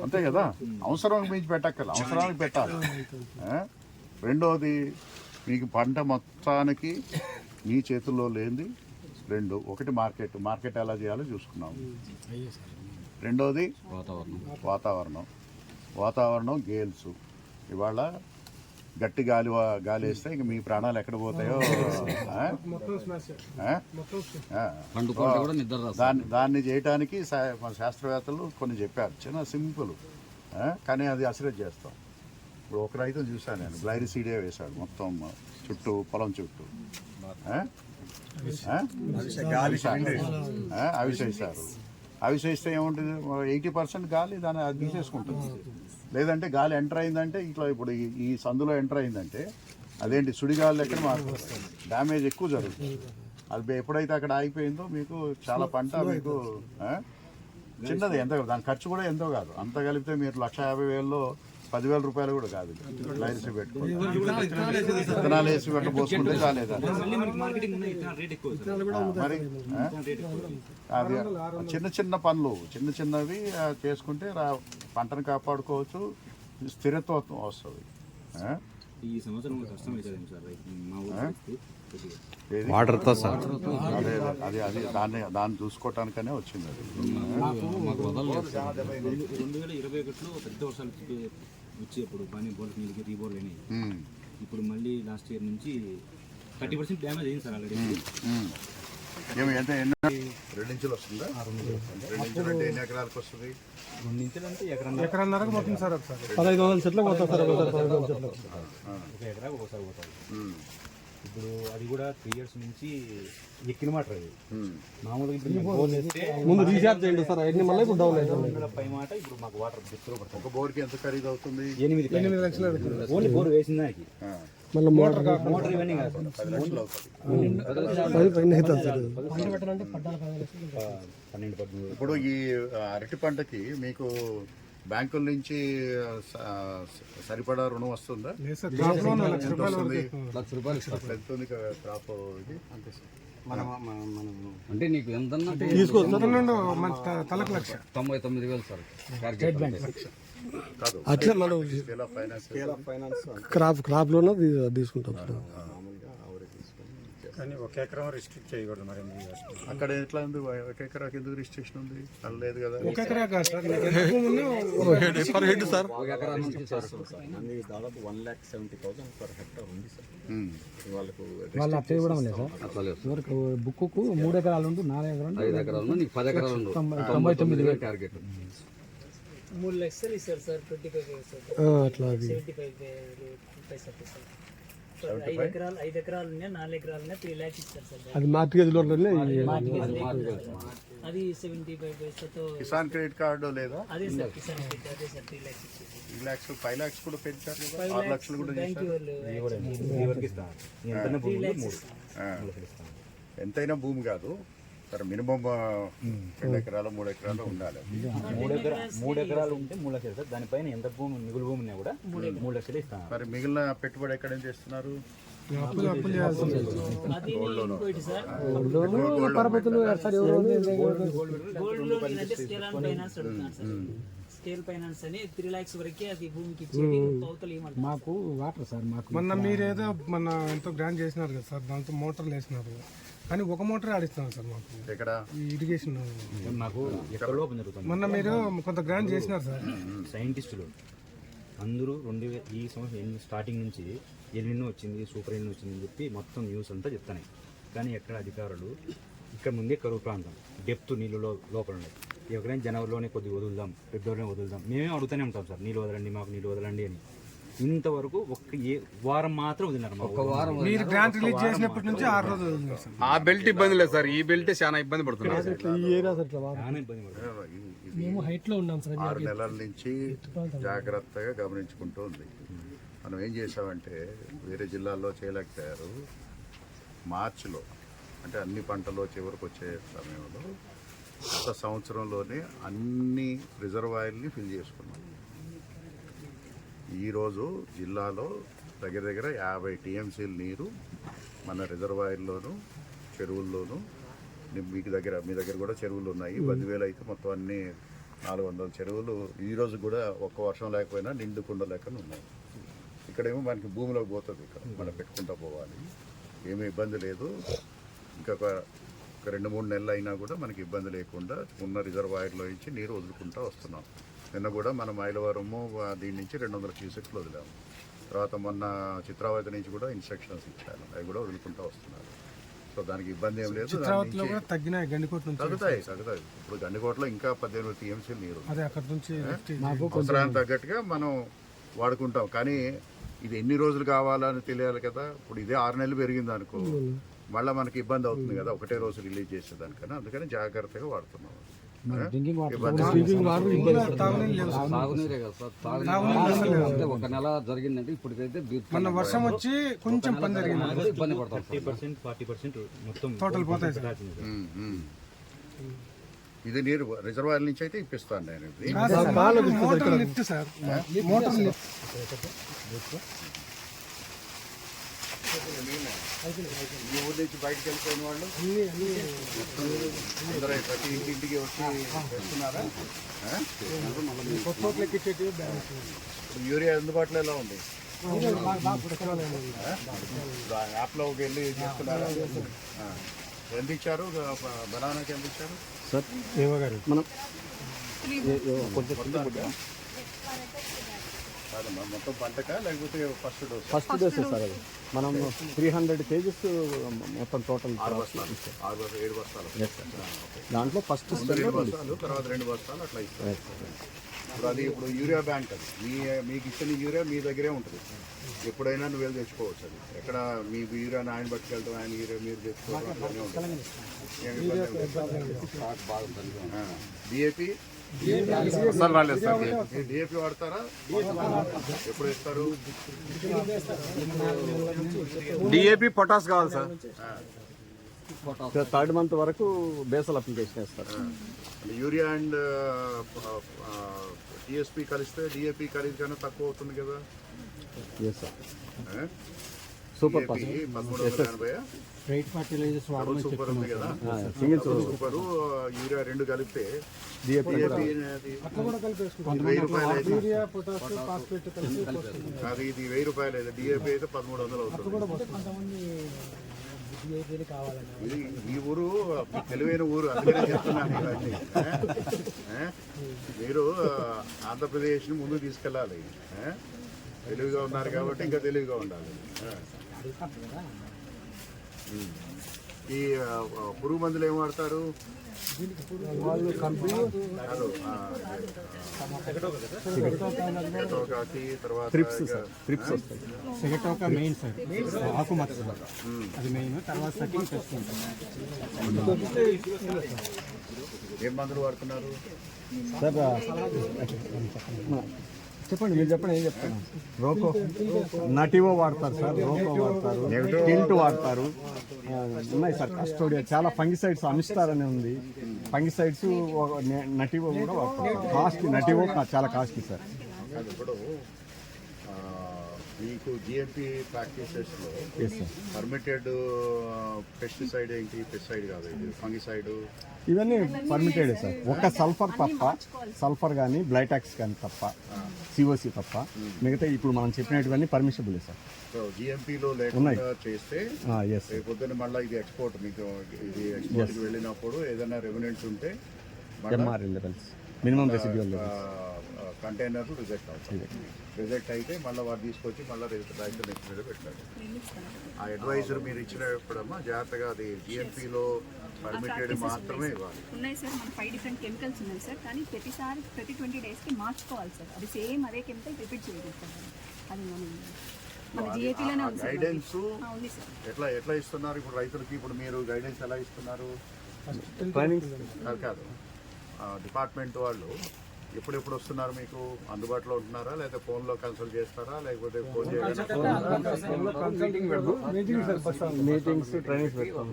అంతే కదా. అవసరానికి మించి పెట్టక్కర్లేదు, అవసరానికి పెట్టాలి. రెండోది, మీకు పంట మొత్తానికి మీ చేతుల్లో లేనిది ఒకటి మార్కెట్ ఎలా చేయాలో చూసుకున్నాము. రెండోది వాతావరణం గేల్స్. ఇవాళ గట్టి గాలి వేస్తే ఇంక మీ ప్రాణాలు ఎక్కడ పోతాయో. దాన్ని చేయడానికి శాస్త్రవేత్తలు కొన్ని చెప్పారు, చిన్న సింపుల్, కానీ అది అశ్రద్ధ చేస్తాం. ఇప్పుడు ఒక రైతును చూశాను నేను, గ్లైరిసీడే వేశాడు మొత్తం చుట్టూ, పొలం చుట్టూ అవిసేస్తే ఏముంటుంది, 80% గాలి దాన్ని అది తీసేసుకుంటుంది. లేదంటే గాలి ఎంటర్ అయిందంటే ఇట్లా ఇప్పుడు ఈ సందులో ఎంటర్ అయిందంటే అదేంటి సుడిగాలి ఎక్కడ మారుతుంది, డ్యామేజ్ ఎక్కువ జరుగుతుంది. అది ఎప్పుడైతే అక్కడ ఆగిపోయిందో మీకు చాలా పంట మీకు చిన్నది, ఎంత దాని ఖర్చు కూడా ఎంతో కాదు. అంత కలిపితే మీరు 1,50,000లో 10,000 రూపాయలు కూడా కాదు. లైన్స్ పెట్టుకుని విత్తనాలు వేసి పోసుకుంటే చాలేదా మరి. అది చిన్న పనులు చిన్నవి చేసుకుంటే పంటను కాపాడుకోవచ్చు, స్థిరత్వం వస్తుంది. ఈ సంవత్సరం కష్టం అవుతుంది సార్ వాటర్తో సార్. అది దాన్ని చూసుకోవటానికనే వచ్చింది. అది 2021లో పెద్ద వర్షాలు వచ్చేప్పుడు పని బోర్డు మీదకి రీబోర్లు అయినాయి. ఇప్పుడు మళ్ళీ లాస్ట్ ఇయర్ నుంచి 30% డ్యామేజ్ అయింది సార్ ఆల్రెడీ. ఎంత 2 ఇంచులు వస్తుందా? 2 ఇంచులు అంటే ఎన్ని ఎకరాలకు వస్తుంది? 2 ఇంచులు అంటే ఎకరన్నరకు మొత్తం సార్ 1500 చెట్లు పోతాం సార్. ఒక ఎకరాకు ఒకసారి పోతాయి. ఇప్పుడు అది కూడా 3 years నుంచి ఎక్కిన మాట. అది మామూలుగా ముందు రీఛార్జ్ చేయండి సార్, అన్ని మళ్ళీ ఇప్పుడు డౌన్ అవుతుంది పై మాట. ఇప్పుడు మాకు వాటర్ డిస్టర్బ్ పడుతుంది. ఒక బోర్కి ఎంత ఖరీదు అవుతుంది? 8 లక్షలు ఓన్లీ బోర్ వేసిన దానికి. మళ్ళీ మోటార్ ఇవన్నీ కాదు 10 లక్షలు అవుతుంది. 12-13. ఇప్పుడు ఈ అరటి పంటకి మీకు బ్యాంకుల నుంచి సరిపడా రుణం వస్తుందా? ఎంత ఉంది క్రాప్ ఇది? అంటే నీకు ఎంత తీసుకోవచ్చు 99,000 సార్. కాదు, అట్లా మనం స్కేల్ ఆఫ్ ఫైనాన్స్ క్రాప్ లోనే తీసుకుంటాం సార్. కానీ ఒక ఎకరం రిస్ట్రిక్ట్ చేయకూడదు మరి ఎందుకు చేస్తున్నారు? అక్కడ ఎట్లా ఉంది? ఒక ఎకరాకి ఎందుకు రిస్ట్రిక్షన్ ఉంది? అది లేదు కదా. ఒక ఎకరా కాదు సార్, నాకు ఎంత భూమి ఉన్నా మంది దాదాపు 1,70,000 పర్ హెక్టార్ ఉంది సార్. వాళ్ళకు వాళ్ళు అట్లా ఇవ్వడం లేదు సార్. అట్లా లేదు. బుక్కు 3 ఎకరాలు ఉంటూ 4 ఎకరాలు 5 ఎకరాలు నీకు 10 ఎకరాలు ఉండు 99,000 టార్గెట్. 3 లక్షలు ఇస్తారు సార్. 25 అట్లా 75 సార్. 5 ఎకరాలు ఉన్నాయి, 4 ఎకరాలు ఉన్నాయి, 3 lakhs ఇస్తారు సార్. అది మార్కెట్ లో అది 75 కిసాన్ క్రెడిట్ కార్డు లేదా? అదే సార్ కిసాన్ క్రెడిట్, అదే సార్ 3 lakhs ఇచ్చేది. 3 lakhs 5 lakhs కూడా పెంచారు కదా, 6 లక్షలు కూడా బ్యాంక్ చేశారు. వాళ్ళు ఎంతైనా భూమి కాదు సరే, మినిమం 2 ఎకరాలు 3 ఎకరాలు ఉండాలి. 3 ఎకరాలు ఉంటే 3 లక్షలు సార్. దానిపైన ఎంత భూమి మిగులు భూమి ఉన్నా కూడా 3 లక్షలు ఇస్తాను. మరి మిగిలిన పెట్టుబడి ఎక్కడ ఏం చేస్తున్నారు? అది ఇంకోటి సార్, గోల్డ్ లోన్ ఏంటంటే స్కేల్ ఆన్ ఫైనాన్స్ అడుగుతున్నారు సార్. స్కేల్ ఫైనాన్స్ అని 3 lakhs వరకే అది భూమికి ఇచ్చేది. అవతల ఏమంటారు మాకు వాటర్ సార్. మాకు మొన్న మీరేదో ఎంతో గ్రాండ్ చేసినారు కదా సార్, దాంతో మోటార్లు వేసినారు కానీ ఒక మోటార్ ఆడిస్తున్నారు సార్ మాకు ఎక్కడ ఈ ఇరిగేషన్. మాకు ఎక్కడ లోపం జరుగుతుంది. మొన్న మీరు కొంత గ్రాండ్ చేసినారు సార్. సైంటిస్టులు అందరూ ఈ సంవత్సరం స్టార్టింగ్ నుంచి ఎల్నినో వచ్చింది, సూపర్ ఎల్నినో వచ్చింది అని చెప్పి మొత్తం న్యూస్ అంతా చెప్తాయి. కానీ ఎక్కడ అధికారులు ఇక్కడ ముందే కరువు ప్రాంతం డెప్త్ నీళ్ళు లోపల ఉన్నాయి. ఎక్కడైనా జనవరిలోనే కొద్దిగా వదులుదాం, ఫిబ్రవరిలోనే వదులుదాం, మేమే అడుగుతూనే ఉంటాం సార్, నీళ్ళు వదలండి మాకు నీళ్ళు వదలండి అని. ఇంతవరకు వారం మాత్రం వదిలినారు. మీరు గ్రాంట్ రిలీజ్ చేసినప్పటి నుంచి 6 రోజులు వదిలినారు సార్. ఆ బెల్ట్ ఇబ్బంది లేదు సార్, ఈ బెల్ట్ చాలా ఇబ్బంది పడుతున్నారు. ఈ ఏరియా సార్ చాలా ఇబ్బంది పడుతుంది. మేము హైట్ లో ఉన్నాం సార్. 6 నెలల నుంచి జాగ్రత్తగా గమనించుకుంటూ ఉంది. మనం ఏం చేసామంటే వేరే జిల్లాల్లో చేయలేకపోయారు. మార్చిలో అంటే అన్ని పంటలు చివరికి వచ్చే సమయంలో గత సంవత్సరంలోనే అన్ని రిజర్వాయర్ని ఫిల్ చేసుకున్నాం. ఈరోజు జిల్లాలో దగ్గర దగ్గర 50 TMCల నీరు మన రిజర్వాయర్లోను చెరువుల్లోనూ, మీ దగ్గర కూడా చెరువులు ఉన్నాయి. 10,000 అయితే మొత్తం అన్ని 400 చెరువులు ఈరోజు కూడా ఒక్క వర్షం లేకపోయినా నిండుకుండ లెక్కన ఉన్నాయి. ఇక్కడేమో మనకి భూమిలోకి పోతుంది, ఇక్కడ మనం పెట్టుకుంటూ పోవాలి, ఏమీ ఇబ్బంది లేదు. ఇంకొక 2-3 నెలలు అయినా కూడా మనకి ఇబ్బంది లేకుండా ఉన్న రిజర్వాయర్లో నుంచి నీరు వదులుకుంటూ వస్తున్నాం. నిన్న కూడా మనం మైలవరము దీని నుంచి 200 క్యూసెక్లు వదిలాము. తర్వాత మొన్న చిత్రావతి నుంచి కూడా ఇన్స్ట్రక్షన్స్ ఇచ్చాను, అవి కూడా వదులుకుంటూ వస్తున్నారు. సో దానికి ఇబ్బంది ఏం లేదు. తగ్గుతాయి. ఇప్పుడు గండికోటలో ఇంకా 18 TMCలు నీరు అవసరానికి తగ్గట్టుగా మనం వాడుకుంటాం. కానీ ఇది ఎన్ని రోజులు కావాలని తెలియాలి కదా. ఇప్పుడు ఇదే 6 నెలలు పెరిగింది అనుకో, మళ్ళీ మనకి ఇబ్బంది అవుతుంది కదా ఒకటే రోజు రిలీజ్ చేసేదానికన్నా. అందుకని జాగ్రత్తగా వాడుతున్నాం. ఒక నెల జరిగిందంటే ఇప్పటికైతే మొన్న వర్షం వచ్చి కొంచెం పని జరిగింది. ఇబ్బంది పడతాం. 30% మొత్తం టోటల్ పోతాయి సార్. ఇది నీరు రిజర్వాయర్ నుంచి అయితే ఇప్పిస్తాను నేను. Motor lift sir, motor lift. ఈ ఊరి నుంచి బయటకు వెళ్ళిపోయిన వాళ్ళు అందరూ ప్రతి ఇంటింటికి వచ్చి చేస్తున్నారా? యూరియా అందుబాటులో ఎలా ఉంది? యాప్లోకి వెళ్ళి చేస్తున్నారా? ఎంత ఇచ్చారు? బనానాకి ఎంత ఇచ్చారు సార్? మనం మొత్తం పంటకా లేకపోతే first dose? First dose sir. అది మనం 300 kgs మొత్తం టోటల్ 7 బస్తాలు. దాంట్లో ఫస్ట్ 2 బస్తాలు, తర్వాత 2 బస్తాలు అట్లా ఇస్తారు. ఇప్పుడు అది ఇప్పుడు యూరియా బ్యాంక్ అది మీకు ఇచ్చిన యూరియా మీ దగ్గరే ఉంటుంది. ఎప్పుడైనా నువ్వు వెళ్ళి తెచ్చుకోవచ్చు. అది ఎక్కడ మీ యూరియాని ఆయన పట్టుకెళ్తాం, ఆయన యూరియా మీరు తెచ్చుకోవచ్చు. డిఏపి డిఏపి వాడతారా? ఎప్పుడు ఇస్తారు? డిఏపి పొటాస్ కావాలి సార్. 3rd month వరకు బేసల్ అప్లికేషన్ వేస్తారు. యూరియా అండ్ టీఎస్పీ కలిస్తే డిఏపి ఖరీదు కన్నా తక్కువ అవుతుంది కదా. సూపర్ 1380 సూపర్ ఉంది కదా. సూపర్ యూరియా 2 కలిపితే డిఏపి అది ఇది 1000 రూపాయలు అయితే డిఏపి అయితే 1300 అవుతుంది. జీఐపీలు కావాలన్నా ఇది ఈ ఊరు మీ తెలివైన ఊరు, అందుకనే చెప్తున్నాను ఇవన్నీ. మీరు ఆంధ్రప్రదేశ్ని ముందుకు తీసుకెళ్ళాలి. తెలివిగా ఉన్నారు కాబట్టి ఇంకా తెలివిగా ఉండాలి. ఈ పురుగు మందులు ఏం వాడతారు? సిగటోక మెయిన్ సార్, ఆకుమచ్చ అది మెయిన్. తర్వాత సెకండ్ చేసుకుంటాం. ఏం మందులు వాడుతున్నారు? సార్ చెప్పండి, మీరు చెప్పండి, ఏం చెప్తాను. రోకో నటివో వాడతారు సార్, రోకో వాడతారు, టిల్ట్ వాడతారు, ఉన్నాయి సార్. కస్టోడియా చాలా ఫంగిసైడ్స్ అమిస్టార్ అని ఉంది. ఫంగిసైడ్స్ నటివో కూడా వాడతారు. కాస్ట్ నటివో చాలా కాస్ట్లీ సార్. ఇప్పుడు మీకు జిఎంపి ప్రాక్టీసెస్లో పర్మిటెడ్ పెస్టిసైడ్ ఏంటి? పెస్టిసైడ్ కాదు, ఇది ఫంగిసైడ్. ఇవన్నీ పర్మిటెడ్ సార్. ఒక్క సల్ఫర్ తప్ప, సల్ఫర్ కానీ బ్లైటాక్స్ కానీ తప్ప, సిఓసి తప్ప మిగతా ఇప్పుడు మనం చెప్పినటువన్నీ పర్మిషబుల్ సార్. సో జిఎంపిలో లేకుండా చేస్తే పొద్దున్న మళ్ళీ ఇది ఎక్స్పోర్ట్, మీకు ఇది ఎక్స్పోర్ట్కి వెళ్ళినప్పుడు ఏదైనా రెవెన్యూస్ ఉంటే ఎంఆర్ఎల్ లెవెల్స్ మినిమం రెసిడ్యూల్ కంటైనర్లు రిజెక్ట్ అవుతాయి. రిజెక్ట్ అయితే మళ్ళీ వారు తీసుకొచ్చి మళ్ళీ రైతు నెక్స్ట్ మీద పెట్టాలి. ఆ అడ్వైజర్ మీరు ఇచ్చినప్పుడమ్మా జాగ్రత్తగా అది జిఎంపిలో పర్మిటెడ్ మాత్రమే ఇవ్వాలి. ఉన్నాయి సార్, మన 5 డిఫరెంట్ కెమికల్స్ ఉన్నాయి సార్, కానీ ప్రతి 20 డేస్కి మార్చుకోవాలి సార్. అది సేమ్ అదే కెమికల్ రిపీట్ చేయలేదు సార్. అది మన జిఐటీలోనే ఉంది సార్. గైడెన్స్ ఉంది సార్. ఎట్లా ఇస్తున్నారు ఇప్పుడు రైతులకి? ఇప్పుడు మీరు గైడెన్స్ ఎలా ఇస్తున్నారు? కాదు, డిపార్ట్మెంట్ వాళ్ళు ఎప్పుడెప్పుడు వస్తున్నారు? మీకు అందుబాటులో ఉంటున్నారా, లేకపోతే ఫోన్లో కన్సల్ట్ చేస్తారా, లేకపోతే ఫోన్ మీటింగ్స్, ట్రైనింగ్స్ పెడతాం.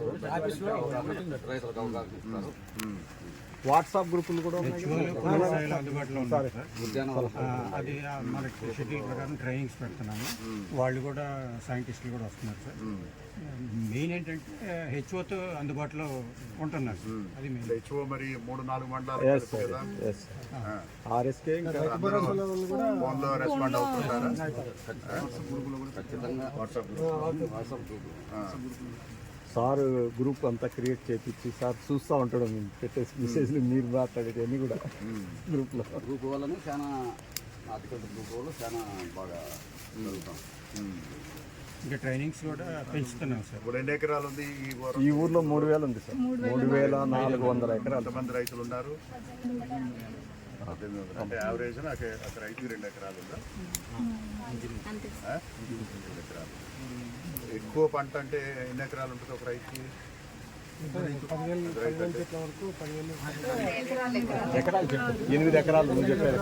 వాట్సాప్ గ్రూపులు కూడా అందుబాటులో ఉన్నారు సార్. అది మనకి షెడ్యూల్ ప్రకారం ట్రైనింగ్స్ పెడుతున్నాము. వాళ్ళు కూడా సైంటిస్టులు కూడా వస్తున్నారు సార్. మెయిన్ ఏంటంటే హెచ్ఓతో అందుబాటులో ఉంటున్నారు సార్. అది మెయిన్. హెచ్ఓ మరి 3-4 మండలాలు కదా, ఆర్ఎస్కే ఫోన్లో రెస్పాండ్ అవుతుంటారా? వాట్సాప్ గ్రూప్ సార్ గ్రూప్ అంతా క్రియేట్ చేయించి సార్ చూస్తూ ఉంటాడు. మేము పెట్టే మెసేజ్లు మీరు మాట్లాడేవి కూడా గ్రూప్ వల్లనే చాలా హార్టికల్చర్ గ్రూప్ వల్ల చాలా బాగా జరుగుతాం. ఇంకా ట్రైనింగ్స్ కూడా పెంచుతున్నాం సార్. ఇప్పుడు 2 ఎకరాలు ఉంది ఈ ఊర్లో 3000 ఉంది సార్. 3400 ఎకరాలు. ఎంతమంది రైతులు ఉన్నారు? అంటే యావరేజ్ ఒక రైతుకి 2 ఎకరాలు ఉందా? 2 ఎకరాలు. ఎక్కువ పంట అంటే ఎన్ని ఎకరాలు ఉంటుంది ఒక రైతుకి? 8 ఎకరాలు నువ్వు చెప్పారు.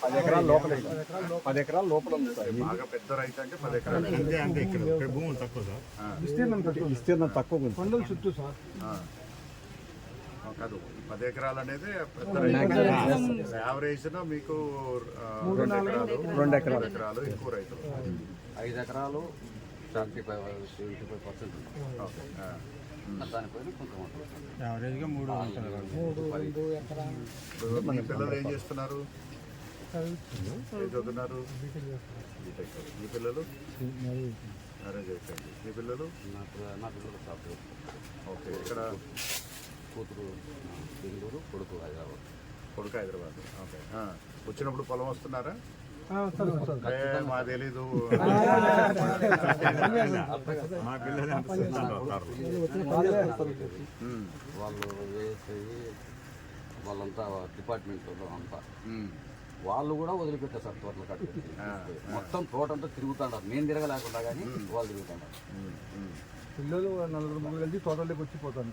10 ఎకరాల లోపల, 10 ఎకరాల లోపల ఉంది సార్. బాగా పెద్ద రైతు అంటే 10 ఎకరాలు. అంటే ఇక్కడ భూమి తక్కువ సార్, విస్తీర్ణం తక్కువ ఉంది. కొండల చుట్టూ సార్ కాదు. 10 ఎకరాలు అనేది పెద్ద రైతు. యావరేజ్ మీకు 2 ఎకరాలు ఎక్కువ రైతులు. 5 ఎకరాలు 75% దానిపైన కొంచెం యావరేజ్గా 3 మీ పిల్లలు ఏం చేస్తున్నారు? ఏం చదువుతున్నారు? మీ పిల్లలు మ్యారేజ్ అయిపోయింది. మీ పిల్లలు? నా పిల్లలు సాఫ్ట్వేర్. ఓకే. ఇక్కడ కూతురు బెంగళూరు, కొడుకు హైదరాబాద్. కొడుకు హైదరాబాద్. ఓకే. వచ్చినప్పుడు పొలం వస్తున్నారా? మా తెలీదు. వాళ్ళు వేసి వాళ్ళంతా డిపార్ట్మెంట్లో అంతా వాళ్ళు కూడా వదిలిపెట్టారు సార్. తోటలు కట్టి మొత్తం తోట అంతా తిరుగుతాడారు. నేను తిరగలేకుండా కానీ వాళ్ళు తిరుగుతాడారు. పిల్లలు 4 కలిసి తోటలోకి వచ్చిపోతాను.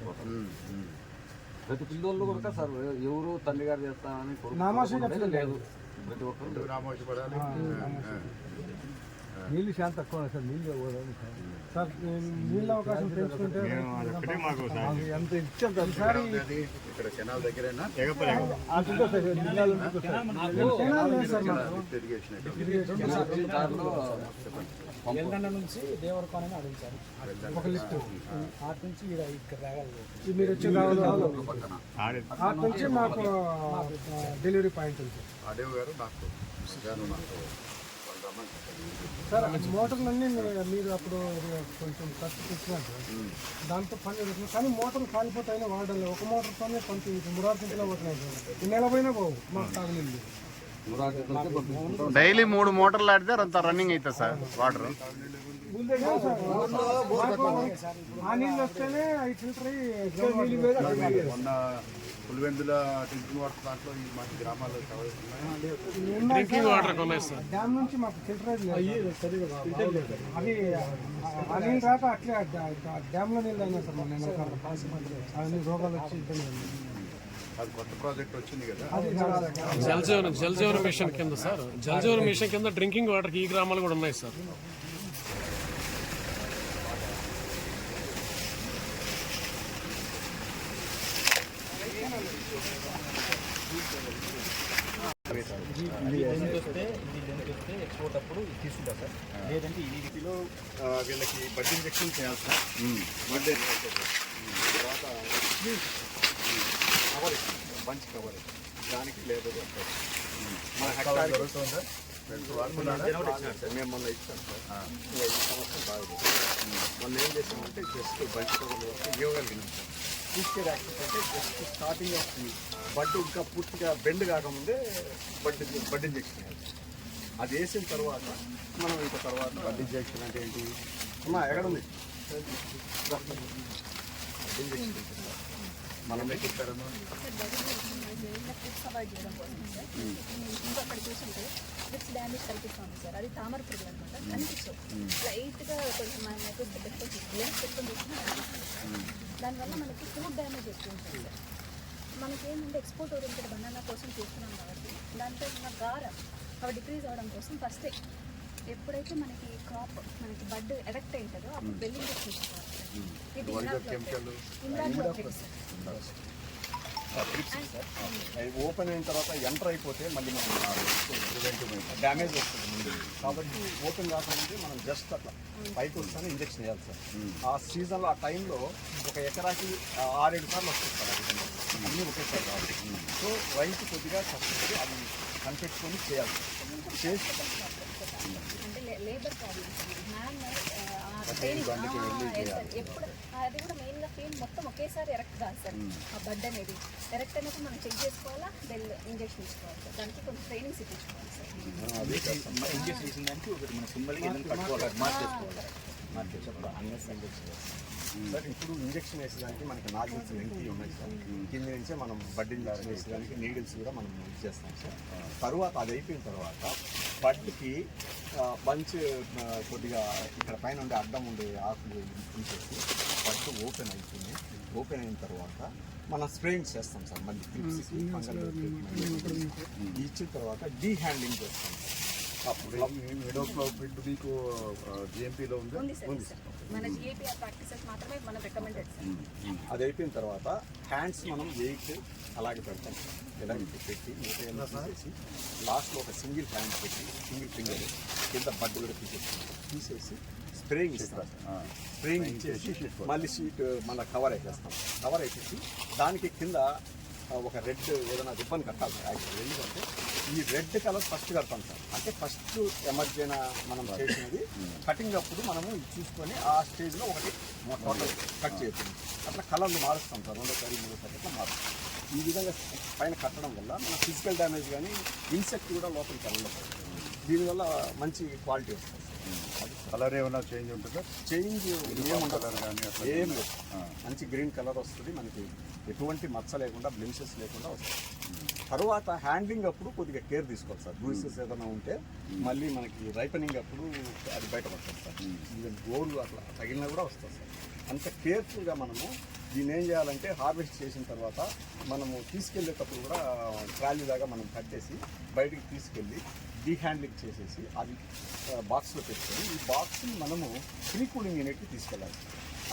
ప్రతి పిల్లలు కూడా సార్ ఎవరు తండ్రి గారు చేస్తానని కొడుకు లేదు. ప్రతి ఒక్కరు రామోషపడాలి. నీళ్ళు శాంతి తక్కువ సార్. నీళ్ళు సార్ నీళ్ళ అవకాశం పెంచుకుంటే ఎంత ఇచ్చాం సార్. ఇక్కడ కెనాల్ దగ్గరేనా? ఎల్లండ నుంచి దేవరకోన అడిగించారు ఒక లిఫ్ట్. ఆట నుంచి ఇక్కడ రాగలరు. మీరు వచ్చే ఆట నుంచి మాకు డెలివరీ పాయింట్ ఉంది. అదేవ్ గారు నాకు సార్ మోటార్లన్నీ మీరు అప్పుడు కొంచెం ఖర్చు తెచ్చినారు సార్, దాంతో పని జరుగుతుంది. కానీ మోటార్లు కాలిపోతాయని వాడాలి. ఒక మోటార్తోనే కొంత 3-6 గంటలు పోతున్నాయి సార్. ఈ నెల పోయినా పోవు మాకు తాగలేదు. డైలీ 3 మోటార్లు ఆడితే అంత రన్నింగ్ అవుతుంది సార్ వాటర్. ఆ నీళ్ళు వస్తేనే అవి ఫిల్టర్ అయ్యి మొన్న పులివెందుల డ్రింకింగ్ వాటర్ దాంట్లో ఈ మంచి గ్రామాల్లో డ్యామ్ నుంచి మాకు ఫిల్టరేజ్ లేదు. అవి ఆ నీళ్ళు రాక అట్లే డ్యామ్లో నీళ్ళు అయినా సార్ మన అవన్నీ రోగాలు వచ్చి ఇబ్బంది ఉంది. అది కొత్త ప్రాజెక్ట్ వచ్చింది కదా. జలజీవన మిషన్ కింద సార్, జలజీవన మిషన్ కింద డ్రింకింగ్ వాటర్కి ఈ గ్రామాలు కూడా ఉన్నాయి సార్. ఎక్స్పోర్ట్ అప్పుడు తీసుకుంటారు సార్. లేదంటే ఈ వీటిలో వీళ్ళకి బడ్ ఇంజెక్షన్ చేయాలి సార్. బడ్ తర్వాత కవర్ బంచ్ కవర్ దానికి లేబర్ మన హెక్టార్ జరుగుతుందా మేము మొన్న ఇచ్చాం సార్. ఈ సంవత్సరం బాగా మొన్న ఏం చేసామంటే జస్ట్ బంచ్ కవర్ ఇవ్వగలిగినాం సార్. ఫిజికల్ యాక్సెస్ అంటే జస్ట్ స్టార్టింగ్ ఆఫ్ బడ్ ఇంకా పూర్తిగా బెండ్ కాకముందే బడ్ ఇంజెక్షన్ వేయాలి. అది వేసిన తర్వాత మనం ఇంకా తర్వాత బడ్ ఇంజెక్షన్ అంటే ఏంటి అమ్మా ఎక్కడ ఉంది ఇంజెక్షన్ మనం చెప్పారమ్మా. అవాయిడ్ చేయడం కోసం సార్ ఇంకా అక్కడ చూసుంటే స్ట్రిప్స్ డ్యామేజ్ కల్పిస్తాము సార్. అది తామర పురుగు అనమాట, కనిపించవు. లైట్గా కొంచెం మైక్రోస్కోప్ పెట్టుకొని లెన్స్ పెట్టుకొని చూసినా కనిపిస్తుంది సార్. దానివల్ల మనకి ఫ్రూట్ డ్యామేజ్ ఎక్కువ ఉంటుంది సార్. మనకేంటంటే ఎక్స్పోర్ట్ ఓరియంటెడ్ బనానా కోసం చూస్తున్నాం కాబట్టి దాంట్లో ఉన్న గార అవి డిక్రీజ్ అవ్వడం కోసం ఫస్టే ఎప్పుడైతే మనకి క్రాప్ మనకి బడ్ ఎరెక్ట్ అవుతుందో అప్పుడు బెల్లింగ్ తీసుకోవాలి సార్. ఇది అది ఓపెన్ అయిన తర్వాత ఎంటర్ అయిపోతే మళ్ళీ మనం డ్యామేజ్ వస్తుంది ముందు. కాబట్టి ఓపెన్ కాకుండా మనం జస్ట్ అట్లా పైకి వస్తానే ఇంజెక్షన్ వేయాలి సార్. ఆ సీజన్లో ఆ టైంలో ఒక ఎకరాకి 6-7 సార్లు వస్తుంది సార్. అది అన్నీ ఒకేసారి కావాలి. సో రైతు కొద్దిగా కష్టపడి అది కనిపెట్టుకొని చేయాలి. చేసి అంటే లేబర్ ప్రాబ్లమ్స్ ఎప్పుడు అది కూడా మెయిన్గా ఫీల్డ్ మొత్తం ఒకేసారి ఎరెక్ట్ కాదు సార్. ఆ బడ్ అనేది ఎరెక్ట్ అయినప్పుడు మనం చెక్ చేసుకోవాలా, బెల్ ఇంజెక్షన్ ఇచ్చుకోవాలి సార్. దానికి కొంచెం ట్రైనింగ్స్ ఇప్పించుకోవాలి సార్. ఇంజెక్షన్ వేసిన దానికి ఒకటి మన సింబల్కి ఏదైనా కట్టుకోవాలి, మార్చేసుకోవాలి. సార్ ఇప్పుడు ఇంజెక్షన్ వేసేదానికి మనకి నాజిల్స్ లెంగ్తీ ఉన్నాయి సార్. కింద నుంచే మనం బడ్డింగ్ వేసేదానికి నీడిల్స్ కూడా మనం యూజ్ చేస్తాం సార్. తర్వాత అది అయిపోయిన తర్వాత బడ్కి బంచ్ కొద్దిగా ఇక్కడ పైన ఉండే అడ్డం ఉండే ఆకులు తీసేసి బడ్ ఓపెన్ అవుతుంది. ఓపెన్ అయిన తర్వాత మనం స్ప్రేయింగ్ చేస్తాం సార్. మళ్ళీ క్లిప్స్కి ఫంగల్ ఇచ్చిన తర్వాత డీ హ్యాండ్లింగ్ చేస్తాం సార్. అప్పుడు మీకు జిఎంపీలో ఉంది సార్. మన జిఏపీఆర్ ప్రాక్టీసెస్ మాత్రమే మనం రికమెండెడ్ సార్. అది అయిపోయిన తర్వాత హ్యాండ్స్ మనం 8 అలాగే పెడతాం సార్. ఇలా పెట్టి తీసేసి లాస్ట్లో ఒక సింగిల్ హ్యాండ్ పెట్టి సింగిల్ ఫింగర్ కింద బడ్ కూడా తీసేసి స్ప్రేయింగ్ ఇస్తాం సార్. స్ప్రేయింగ్ ఇచ్చేసి మళ్ళీ షీట్ మళ్ళీ కవర్ వేసేస్తాం. కవర్ వేసేసి దానికి కింద ఒక రెడ్ ఏదైనా రిబ్బన్ కట్టాలి సార్. యాక్చువల్ ఎందుకంటే ఈ రెడ్ కలర్ ఫస్ట్ కడతాం సార్. అంటే ఫస్ట్ ఎమర్జెన్ మనం చేసినది కటింగ్ అప్పుడు మనము చూసుకొని ఆ స్టేజ్లో ఒకటి టోటల్ కట్ చేస్తుంది. అట్లా కలర్లు మారుస్తాం సార్. 2సారి 3సారి అట్లా మారుస్తాం. ఈ విధంగా పైన కట్టడం వల్ల మన ఫిజికల్ డ్యామేజ్ కానీ ఇన్సెక్ట్ కూడా లోపలికి వెళ్ళదు. దీనివల్ల మంచి క్వాలిటీ వస్తుంది. కలర్ ఏమైనా చేంజ్ ఉంటుందా? చేంజ్ ఏముంటుంది కానీ ఏం లేదు. మంచి గ్రీన్ కలర్ వస్తుంది. మనకి ఎటువంటి మచ్చ లేకుండా బ్లెమిషెస్ లేకుండా వస్తుంది. తర్వాత హ్యాండ్లింగ్ అప్పుడు కొద్దిగా కేర్ తీసుకోవాలి సార్. బ్రూసెస్ ఏదైనా ఉంటే మళ్ళీ మనకి రైపనింగ్ అప్పుడు అది బయటపడుతుంది సార్. ఈవెన్ గోల్డ్ అట్లా తగిలినా కూడా వస్తుంది సార్. అంత కేర్ఫుల్గా మనము దీన్ని ఏం చేయాలంటే హార్వెస్ట్ చేసిన తర్వాత మనము తీసుకెళ్ళేటప్పుడు కూడా ట్రాలీ లాగా మనం కట్టేసి బయటికి తీసుకెళ్ళి డీహ్యాండ్లింగ్ చేసేసి అది బాక్స్లో పెట్టుకొని ఈ బాక్స్ని మనము ప్రీ కూలింగ్ యూనిట్కి తీసుకెళ్ళాలి.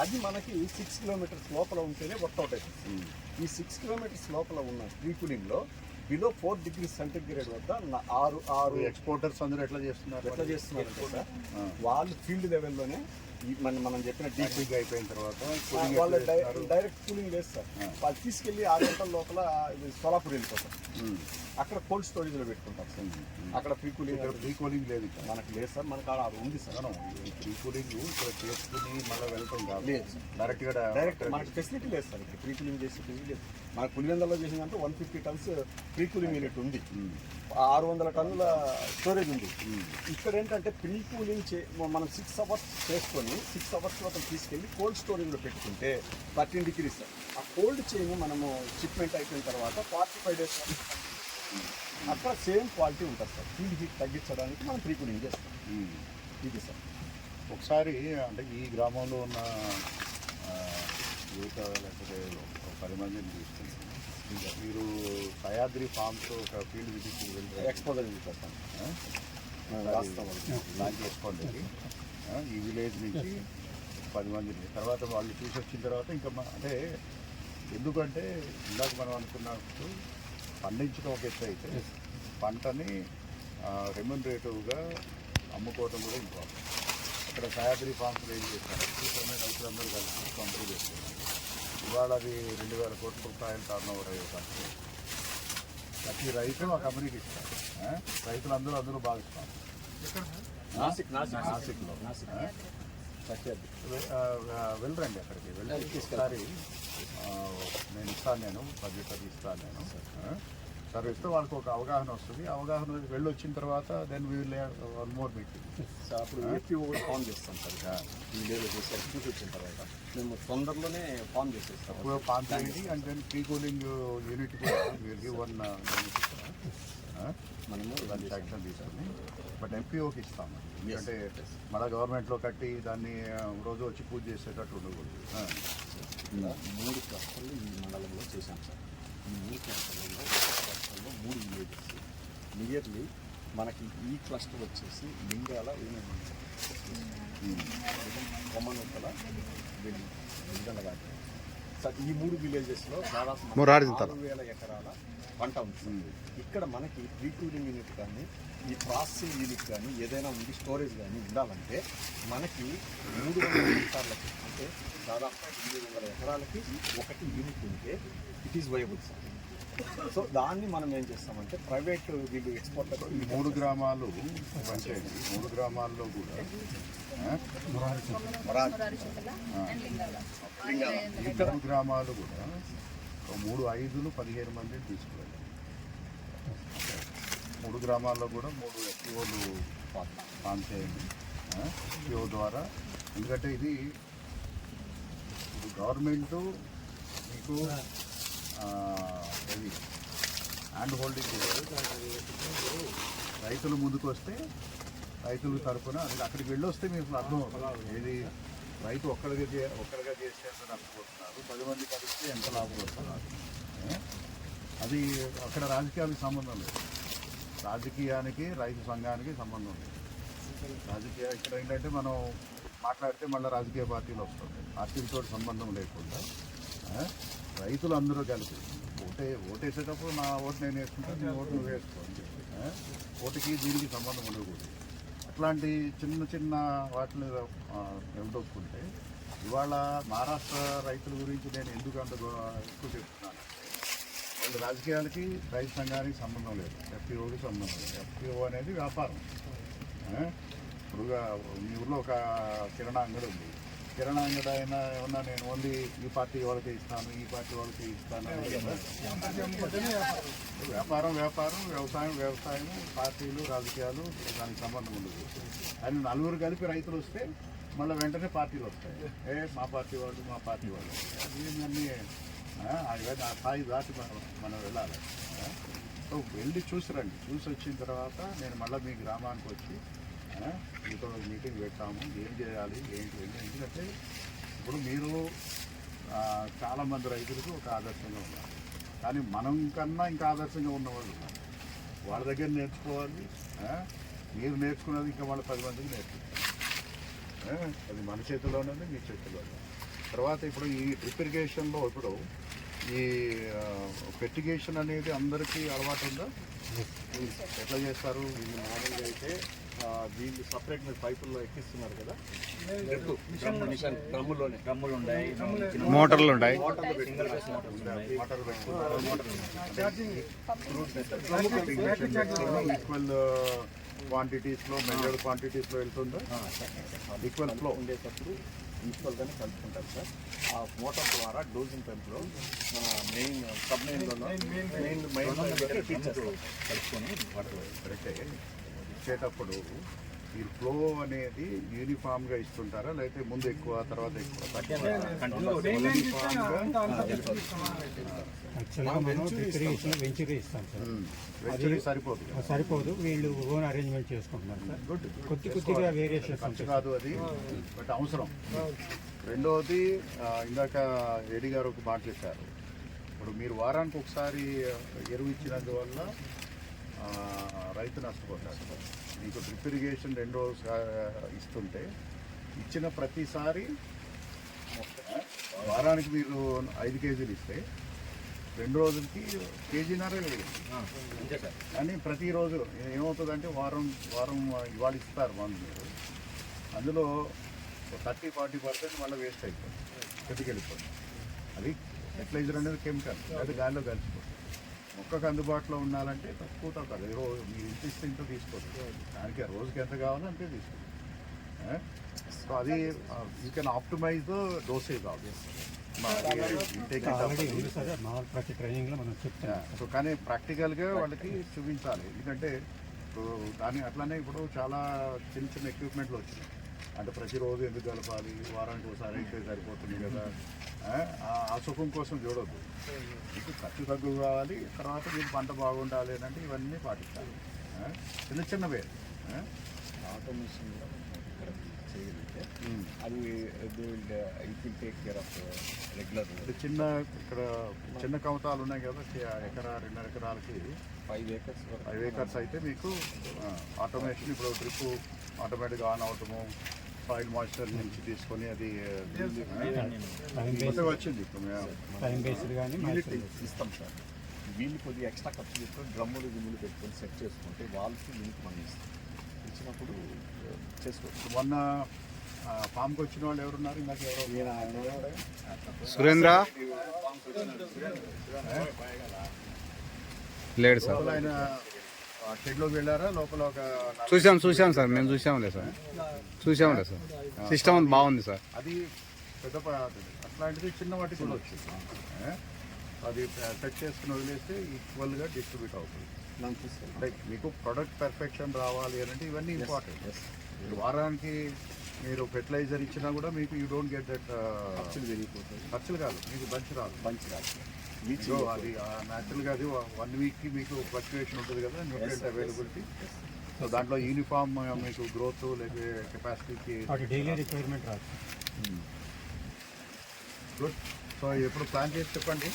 అది మనకి 6 కిలోమీటర్స్ లోపల ఉంటేనే వర్కౌట్ అవుతుంది. ఈ 6 కిలోమీటర్స్ లోపల ఉన్న ప్రీ కూలింగ్లో బిలో 4 degrees సెంటిగ్రేడ్ వద్ద 6 ఎక్స్పోర్టర్స్ అందరూ ఎట్లా చేస్తున్నారు సార్. వాళ్ళు ఫీల్డ్ లెవెల్లోనే మనం చెప్పిన డీప్ డీప్ అయిపోయిన తర్వాత వాళ్ళ డైరెక్ట్ కూలింగ్ లేదు సార్. వాళ్ళు తీసుకెళ్ళి 6 గంటల లోపల ఇది సోలాపూర్ వెళ్ళిపోతాం. అక్కడ కోల్డ్ స్టోరేజ్లో పెట్టుకుంటాం సార్. అక్కడ ప్రీ కూలింగ్ లేదు ఇక్కడ మనకు లేదు సార్. మనకు అది ఉంది సార్. ప్రీ కూలింగ్ ఇక్కడ చేసుకుని మళ్ళీ వెళ్ళటం కాదు, లేదు డైరెక్ట్ మనకి ఫెసిలిటీ లేదు సార్. ఇక్కడ ప్రీ కూలింగ్ చేసే ఫెసిలిటీ లేదు. మన పులివెందులలో చేసిందంటే 150 టన్స్ ప్రీ కూలింగ్ యూనిట్ ఉంది, 600 టన్నుల స్టోరేజ్ ఉంది. ఇక్కడ ఏంటంటే ప్రీ కూలింగ్ మనం 6 అవర్స్ చేసుకొని 6 అవర్స్ తర్వాత తీసుకెళ్ళి కోల్డ్ స్టోరేజ్లో పెట్టుకుంటే 13 degrees సార్. ఆ కోల్డ్ చైన్ మనము షిప్మెంట్ అయిపోయిన తర్వాత 45 days అక్కడ సేమ్ క్వాలిటీ ఉంటుంది సార్. ఫీల్డ్ హీట్ తగ్గించడానికి మనం ప్రీ కూలింగ్ చేస్తాం. ఇది సార్. ఒకసారి అంటే ఈ గ్రామంలో ఉన్న యువత లేకపోతే 10 మందిని తీసుకుంటాం. మీరు సహ్యాద్రి ఫార్మ్స్ ఒక ఫీల్డ్ విజిట్ వెళ్తే ఎక్స్పోజర్ చేస్తాం. లాంచ్ చేసుకోండి. ఈ విలేజ్ నుంచి 10 మందిని తర్వాత వాళ్ళు చూసి వచ్చిన తర్వాత ఇంకా అంటే ఎందుకంటే ఇందాక మనం అనుకున్నట్టు పండించడం ఒక ఎత్తు అయితే పంటని రెమ్యునరేటివ్గా అమ్ముకోవడం కూడా ఇంపార్టెంట్. ఇక్కడ సహ్యాద్రి ఫార్మ్స్ ఏం చేస్తారు, రైతులందరూ కలిసి పంపిణీ చేస్తున్నారు. ఇవాళ అది 2000 కోట్ల రూపాయలు టర్నోవర్ అయ్యే కంపెనీ. ప్రతి రైతు ఆ కంపెనీకి ఇస్తారు. రైతులందరూ అందరూ భావిస్తారు. నాసిక్లో వెళ్ళరండి, అక్కడికి వెళ్ళి ఒకసారి నేను ఇస్తాను, బడ్జెట్ అది ఇస్తాను నేను. సరే ఇస్తే వాళ్ళకి ఒక అవగాహన వస్తుంది. అవగాహన వెళ్ళి వచ్చిన తర్వాత then we will have one more meeting. అప్పుడు ఏపీఓ ఫామ్ చేస్తాం సార్. ఈ లేదు సర్టిఫికేట్ వచ్చిన తర్వాత మేము తొందరలోనే ఫామ్ చేసేస్తాం. ఫామ్ చేయండి and then pre cooling unit కూడా విల్ గివ్ వన్ మనము దాన్ని శాంక్షన్ తీసుకుని బట్ ఎంపీఓకి ఇస్తాము. ఎందుకంటే మళ్ళీ గవర్నమెంట్లో కట్టి దాన్ని రోజు వచ్చి పూజ చేసేటట్టు ఉండకూడదు. 3 క్లస్టర్లు ఈ మండలంలో చేశాం సార్. ఈ 3 క్లస్టర్లలో 3 విలేజెస్ నియర్లీ మనకి ఈ క్లస్టర్ వచ్చేసి లింగాల ఏమేమి కొమ్మనొక్కల లింగలఘాట్ సార్. ఈ 3 విలేజెస్లో దాదాపు 6,000 ఎకరాల పంట ఉంది. ఇక్కడ మనకి ప్రీ కూలింగ్ యూనిట్ కానీ ఈ ప్రాసెసింగ్ యూనిట్ కానీ ఏదైనా ఉంది, స్టోరేజ్ కానీ ఉండాలంటే మనకి 300 హెక్టార్లకి అంటే దాదాపు 800 ఎకరాలకి ఒకటి యూనిట్ ఉంటే it is viable sir. So దాన్ని మనం ఏం చేస్తామంటే ప్రైవేట్ వీళ్ళు ఎక్స్పోర్ట్ ఈ 3 గ్రామాలు పంచాయతీ 3 గ్రామాల్లో కూడా ఈ 3 గ్రామాలు కూడా 3 5లు 15 మందిని తీసుకువెళ్ళాలి. 3 గ్రామాల్లో కూడా 3 ఎఫ్పిఓలు ఫామ్ చేయండి ఎఫ్పిఓ ద్వారా. ఎందుకంటే ఇది గవర్నమెంటు మీకు ఇది హ్యాండ్ హోల్డింగ్ రైతులు ముందుకు వస్తే రైతుల తరఫున అక్కడికి వెళ్ళొస్తే మీకు అర్థం ఏది రైతు ఒక్కడిగా చేస్తే ఎంత నష్టపోతున్నారు, 10 మంది కలిస్తే ఎంత లాభపడుతున్నారు. అది అక్కడ రాజకీయాలకు సంబంధం లేదు. రాజకీయానికి రైతు సంఘానికి సంబంధం లేదు. ఇక్కడ ఏంటంటే మనం మాట్లాడితే మళ్ళీ రాజకీయ పార్టీలు వస్తుంది. పార్టీలతో సంబంధం లేకుండా రైతులందరూ కలిపి ఓటేసేటప్పుడు నా ఓటు నేను వేసుకుంటాను, నీ ఓటు నువ్వు వేసుకోండి. ఓటుకి దీనికి సంబంధం ఉండకూడదు. అట్లాంటి చిన్న వాటిని ఎవడొక్కుంటే ఇవాళ మహారాష్ట్ర రైతుల గురించి నేను ఎందుకు అంత ఎక్కువ చెప్తున్నాను. వాళ్ళ రాజకీయాలకి రైతు సంఘానికి సంబంధం లేదు, ఎఫ్పిఓకి సంబంధం లేదు. ఎఫ్పిఓ అనేది వ్యాపారం. ఇప్పుడు మీ ఊళ్ళో ఒక కిరాణా అంగడి ఉంది. కిరాణా అంగడి అయినా ఏమన్నా నేను ఓన్లీ ఈ పార్టీ వాళ్ళకి ఇస్తాను, ఈ పార్టీ వాళ్ళకి ఇస్తాను. వ్యాపారం వ్యవసాయం, పార్టీలు రాజకీయాలు దానికి సంబంధం ఉండదు. అని 4 కలిపి రైతులు వస్తే మళ్ళీ వెంటనే పార్టీలు వస్తాయి. మా పార్టీ వాళ్ళు అన్నీ ఆ స్థాయి దాటి మనం వెళ్ళాలి. సో వెళ్ళి చూసి రండి. చూసి వచ్చిన తర్వాత నేను మళ్ళీ మీ గ్రామానికి వచ్చి మీతో మీటింగ్ పెట్టాము, ఏం చేయాలి ఏంటి. ఎందుకంటే ఇప్పుడు మీరు చాలామంది రైతులకు ఒక ఆదర్శంగా ఉన్నారు, కానీ మనం కన్నా ఇంకా ఆదర్శంగా ఉన్నవాళ్ళు ఉన్నారు. వాళ్ళ దగ్గర నేర్చుకోవాలి. మీరు నేర్చుకున్నది ఇంకా వాళ్ళ 10 మందికి నేర్చుకుంటారు. అది మన చేతిలోనే మీ చేతిలోనే. తర్వాత ఇప్పుడు ఈ డ్రిప్ ఇరిగేషన్లో ఇప్పుడు ఈ ఫెర్టిగేషన్ అనేది అందరికీ అలవాటు ఉందా? ఎట్లా చేస్తారు? మామూలుగా అయితే దీన్ని సపరేట్ మీరు పైపుల్లో ఎక్కిస్తున్నారు కదా, మిషన్ డ్రమ్ములోనే డ్రమ్ములు ఉన్నాయి, మోటార్లు ఉన్నాయి. వాటర్ పెట్టుకున్నారు, ఈక్వల్ క్వాంటిటీస్లో మెజర్డ్ క్వాంటిటీస్లో వెళ్తుందా, ఈక్వల్ ఫ్లో ఉండేటప్పుడు ఈక్వల్గానే కలుపుకుంటారు సార్. ఆ మోటార్ ద్వారా డోజింగ్ పెంపులో మన మెయిన్ సబ్ మెయిన్లో కలుపుకొని వాటర్ కరెక్టే ఇచ్చేటప్పుడు ఈ ఫ్లో అనేది యూనిఫామ్గా ఇస్తుంటారా, లేకపోతే ముందు ఎక్కువ తర్వాత ఎక్కువ? యాక్చువల్గా మనం వెంచరీ ఇస్తాం సార్. వెంచరీ సరిపోదు, సరిపోదు, వీళ్ళు ఓన్ అరేంజ్మెంట్ చేసుకుంటున్నారు సార్. కొద్దిగా వేరియేషన్స్ ఖర్చు కాదు అది, బట్ అవసరం. రెండవది ఇందాక ఏడి గారు ఒక మాట చెప్పారు, ఇప్పుడు మీరు వారానికి ఒకసారి ఎరువు ఇచ్చినందువల్ల రైతు నష్టపోతాడు. మీకు డ్రిప్ ఇరిగేషన్ 2 రోజులు ఇస్తుంటే ఇచ్చిన ప్రతిసారి వారానికి మీరు 5 కేజీలు ఇస్తే 2 రోజులకి కేజీన్నర కానీ ప్రతిరోజు ఏమవుతుందంటే వారం ఇవాళ ఇస్తారు మందు, మీరు అందులో 30-40% మళ్ళీ వేస్ట్ అయిపోతుంది, చెట్టుకెళ్ళిపోతుంది. అది ఫెర్టిలైజర్ అనేది కెమికల్, అది గాలిలో కలిసిపోతుంది. మొక్కకు అందుబాటులో ఉండాలంటే తక్కువ మీరు ఇంత ఇస్తే ఇంత తీసుకోవచ్చు, దానికి రోజుకి ఎంత కావాలో అంతే తీసుకోవచ్చు. సో అది you can optimise the dosage of ప్రతి ట్రైనింగ్లో మనం చెప్తాం. సో కానీ ప్రాక్టికల్గా వాళ్ళకి చూపించాలి, ఎందుకంటే ఇప్పుడు అట్లానే ఇప్పుడు చాలా చిన్న ఎక్విప్మెంట్లు వచ్చినాయి. అంటే ప్రతిరోజు ఎందుకు కలపాలి, వారానికి ఒకసారి అయితే సరిపోతుంది కదా, ఆ సుఖం కోసం చూడొద్దు. మీకు ఖర్చు తగ్గు కావాలి, తర్వాత మీకు పంట బాగుండాలి అంటే ఇవన్నీ పాటించాలి. చిన్నవే ఆటోమేషన్ చేయగలిగితే అది it will take care of regular. ఇక్కడ చిన్న కవతాలు ఉన్నాయి కదా, 1.5 ఎకరాలకి 5 acres అయితే మీకు ఆటోమేషన్ ఇప్పుడు డ్రిప్ ఆటోమేటిక్గా ఆన్ అవటము, సాయిల్ మాయిశ్చర్ నుంచి తీసుకొని అది వచ్చింది. ఇస్తాం సార్. వీళ్ళు కొద్దిగా ఎక్స్ట్రా ఖర్చు పెట్టుకొని డ్రమ్ములు గిమ్ములు పెట్టుకొని సెట్ చేసుకుంటే వాళ్ళకి వీళ్ళకి మనం ఇచ్చినప్పుడు చేసుకోవచ్చు. మొన్న ఫామ్కి వచ్చిన వాళ్ళు ఎవరున్నారు? ఇందాక సురేంద్ర లేడు సార్. ఆయన షెడ్లోకి వెళ్ళారా? లోపల ఒక చూసాం సార్, మేము చూసాంలే సార్. సిస్టమ్ బాగుంది సార్. అది పెద్ద అట్లాంటిది చిన్న వాటికి కూడా వచ్చింది. అది సెట్ చేసుకుని వదిలేస్తే ఈక్వల్గా డిస్ట్రిబ్యూట్ అవుతుంది. లైక్ మీకు ప్రొడక్ట్ పర్ఫెక్షన్ రావాలి అంటే ఇవన్నీ ఇంపార్టెంట్. వారానికి మీరు ఫెర్టిలైజర్ ఇచ్చినా కూడా మీకు యూ డోంట్ గెట్ దట్ ఖర్చులు పెరిగిపోతాయి. ఖర్చులు కాదు, మీకు బంచ్ రాదు. అది న్యాచురల్గా అది 1 వీక్కి మీకు ఫ్లక్చుయేషన్ ఉంటుంది కదా, న్యూట్రియంట్ అవైలబిలిటీ. సో దాంట్లో యూనిఫామ్ మీకు గ్రోత్ లేకపోతే కెపాసిటీకి డైలీ రిక్వైర్మెంట్ రాదు. గుడ్. సో ఎప్పుడు ప్లాన్ చేసి చెప్పండి.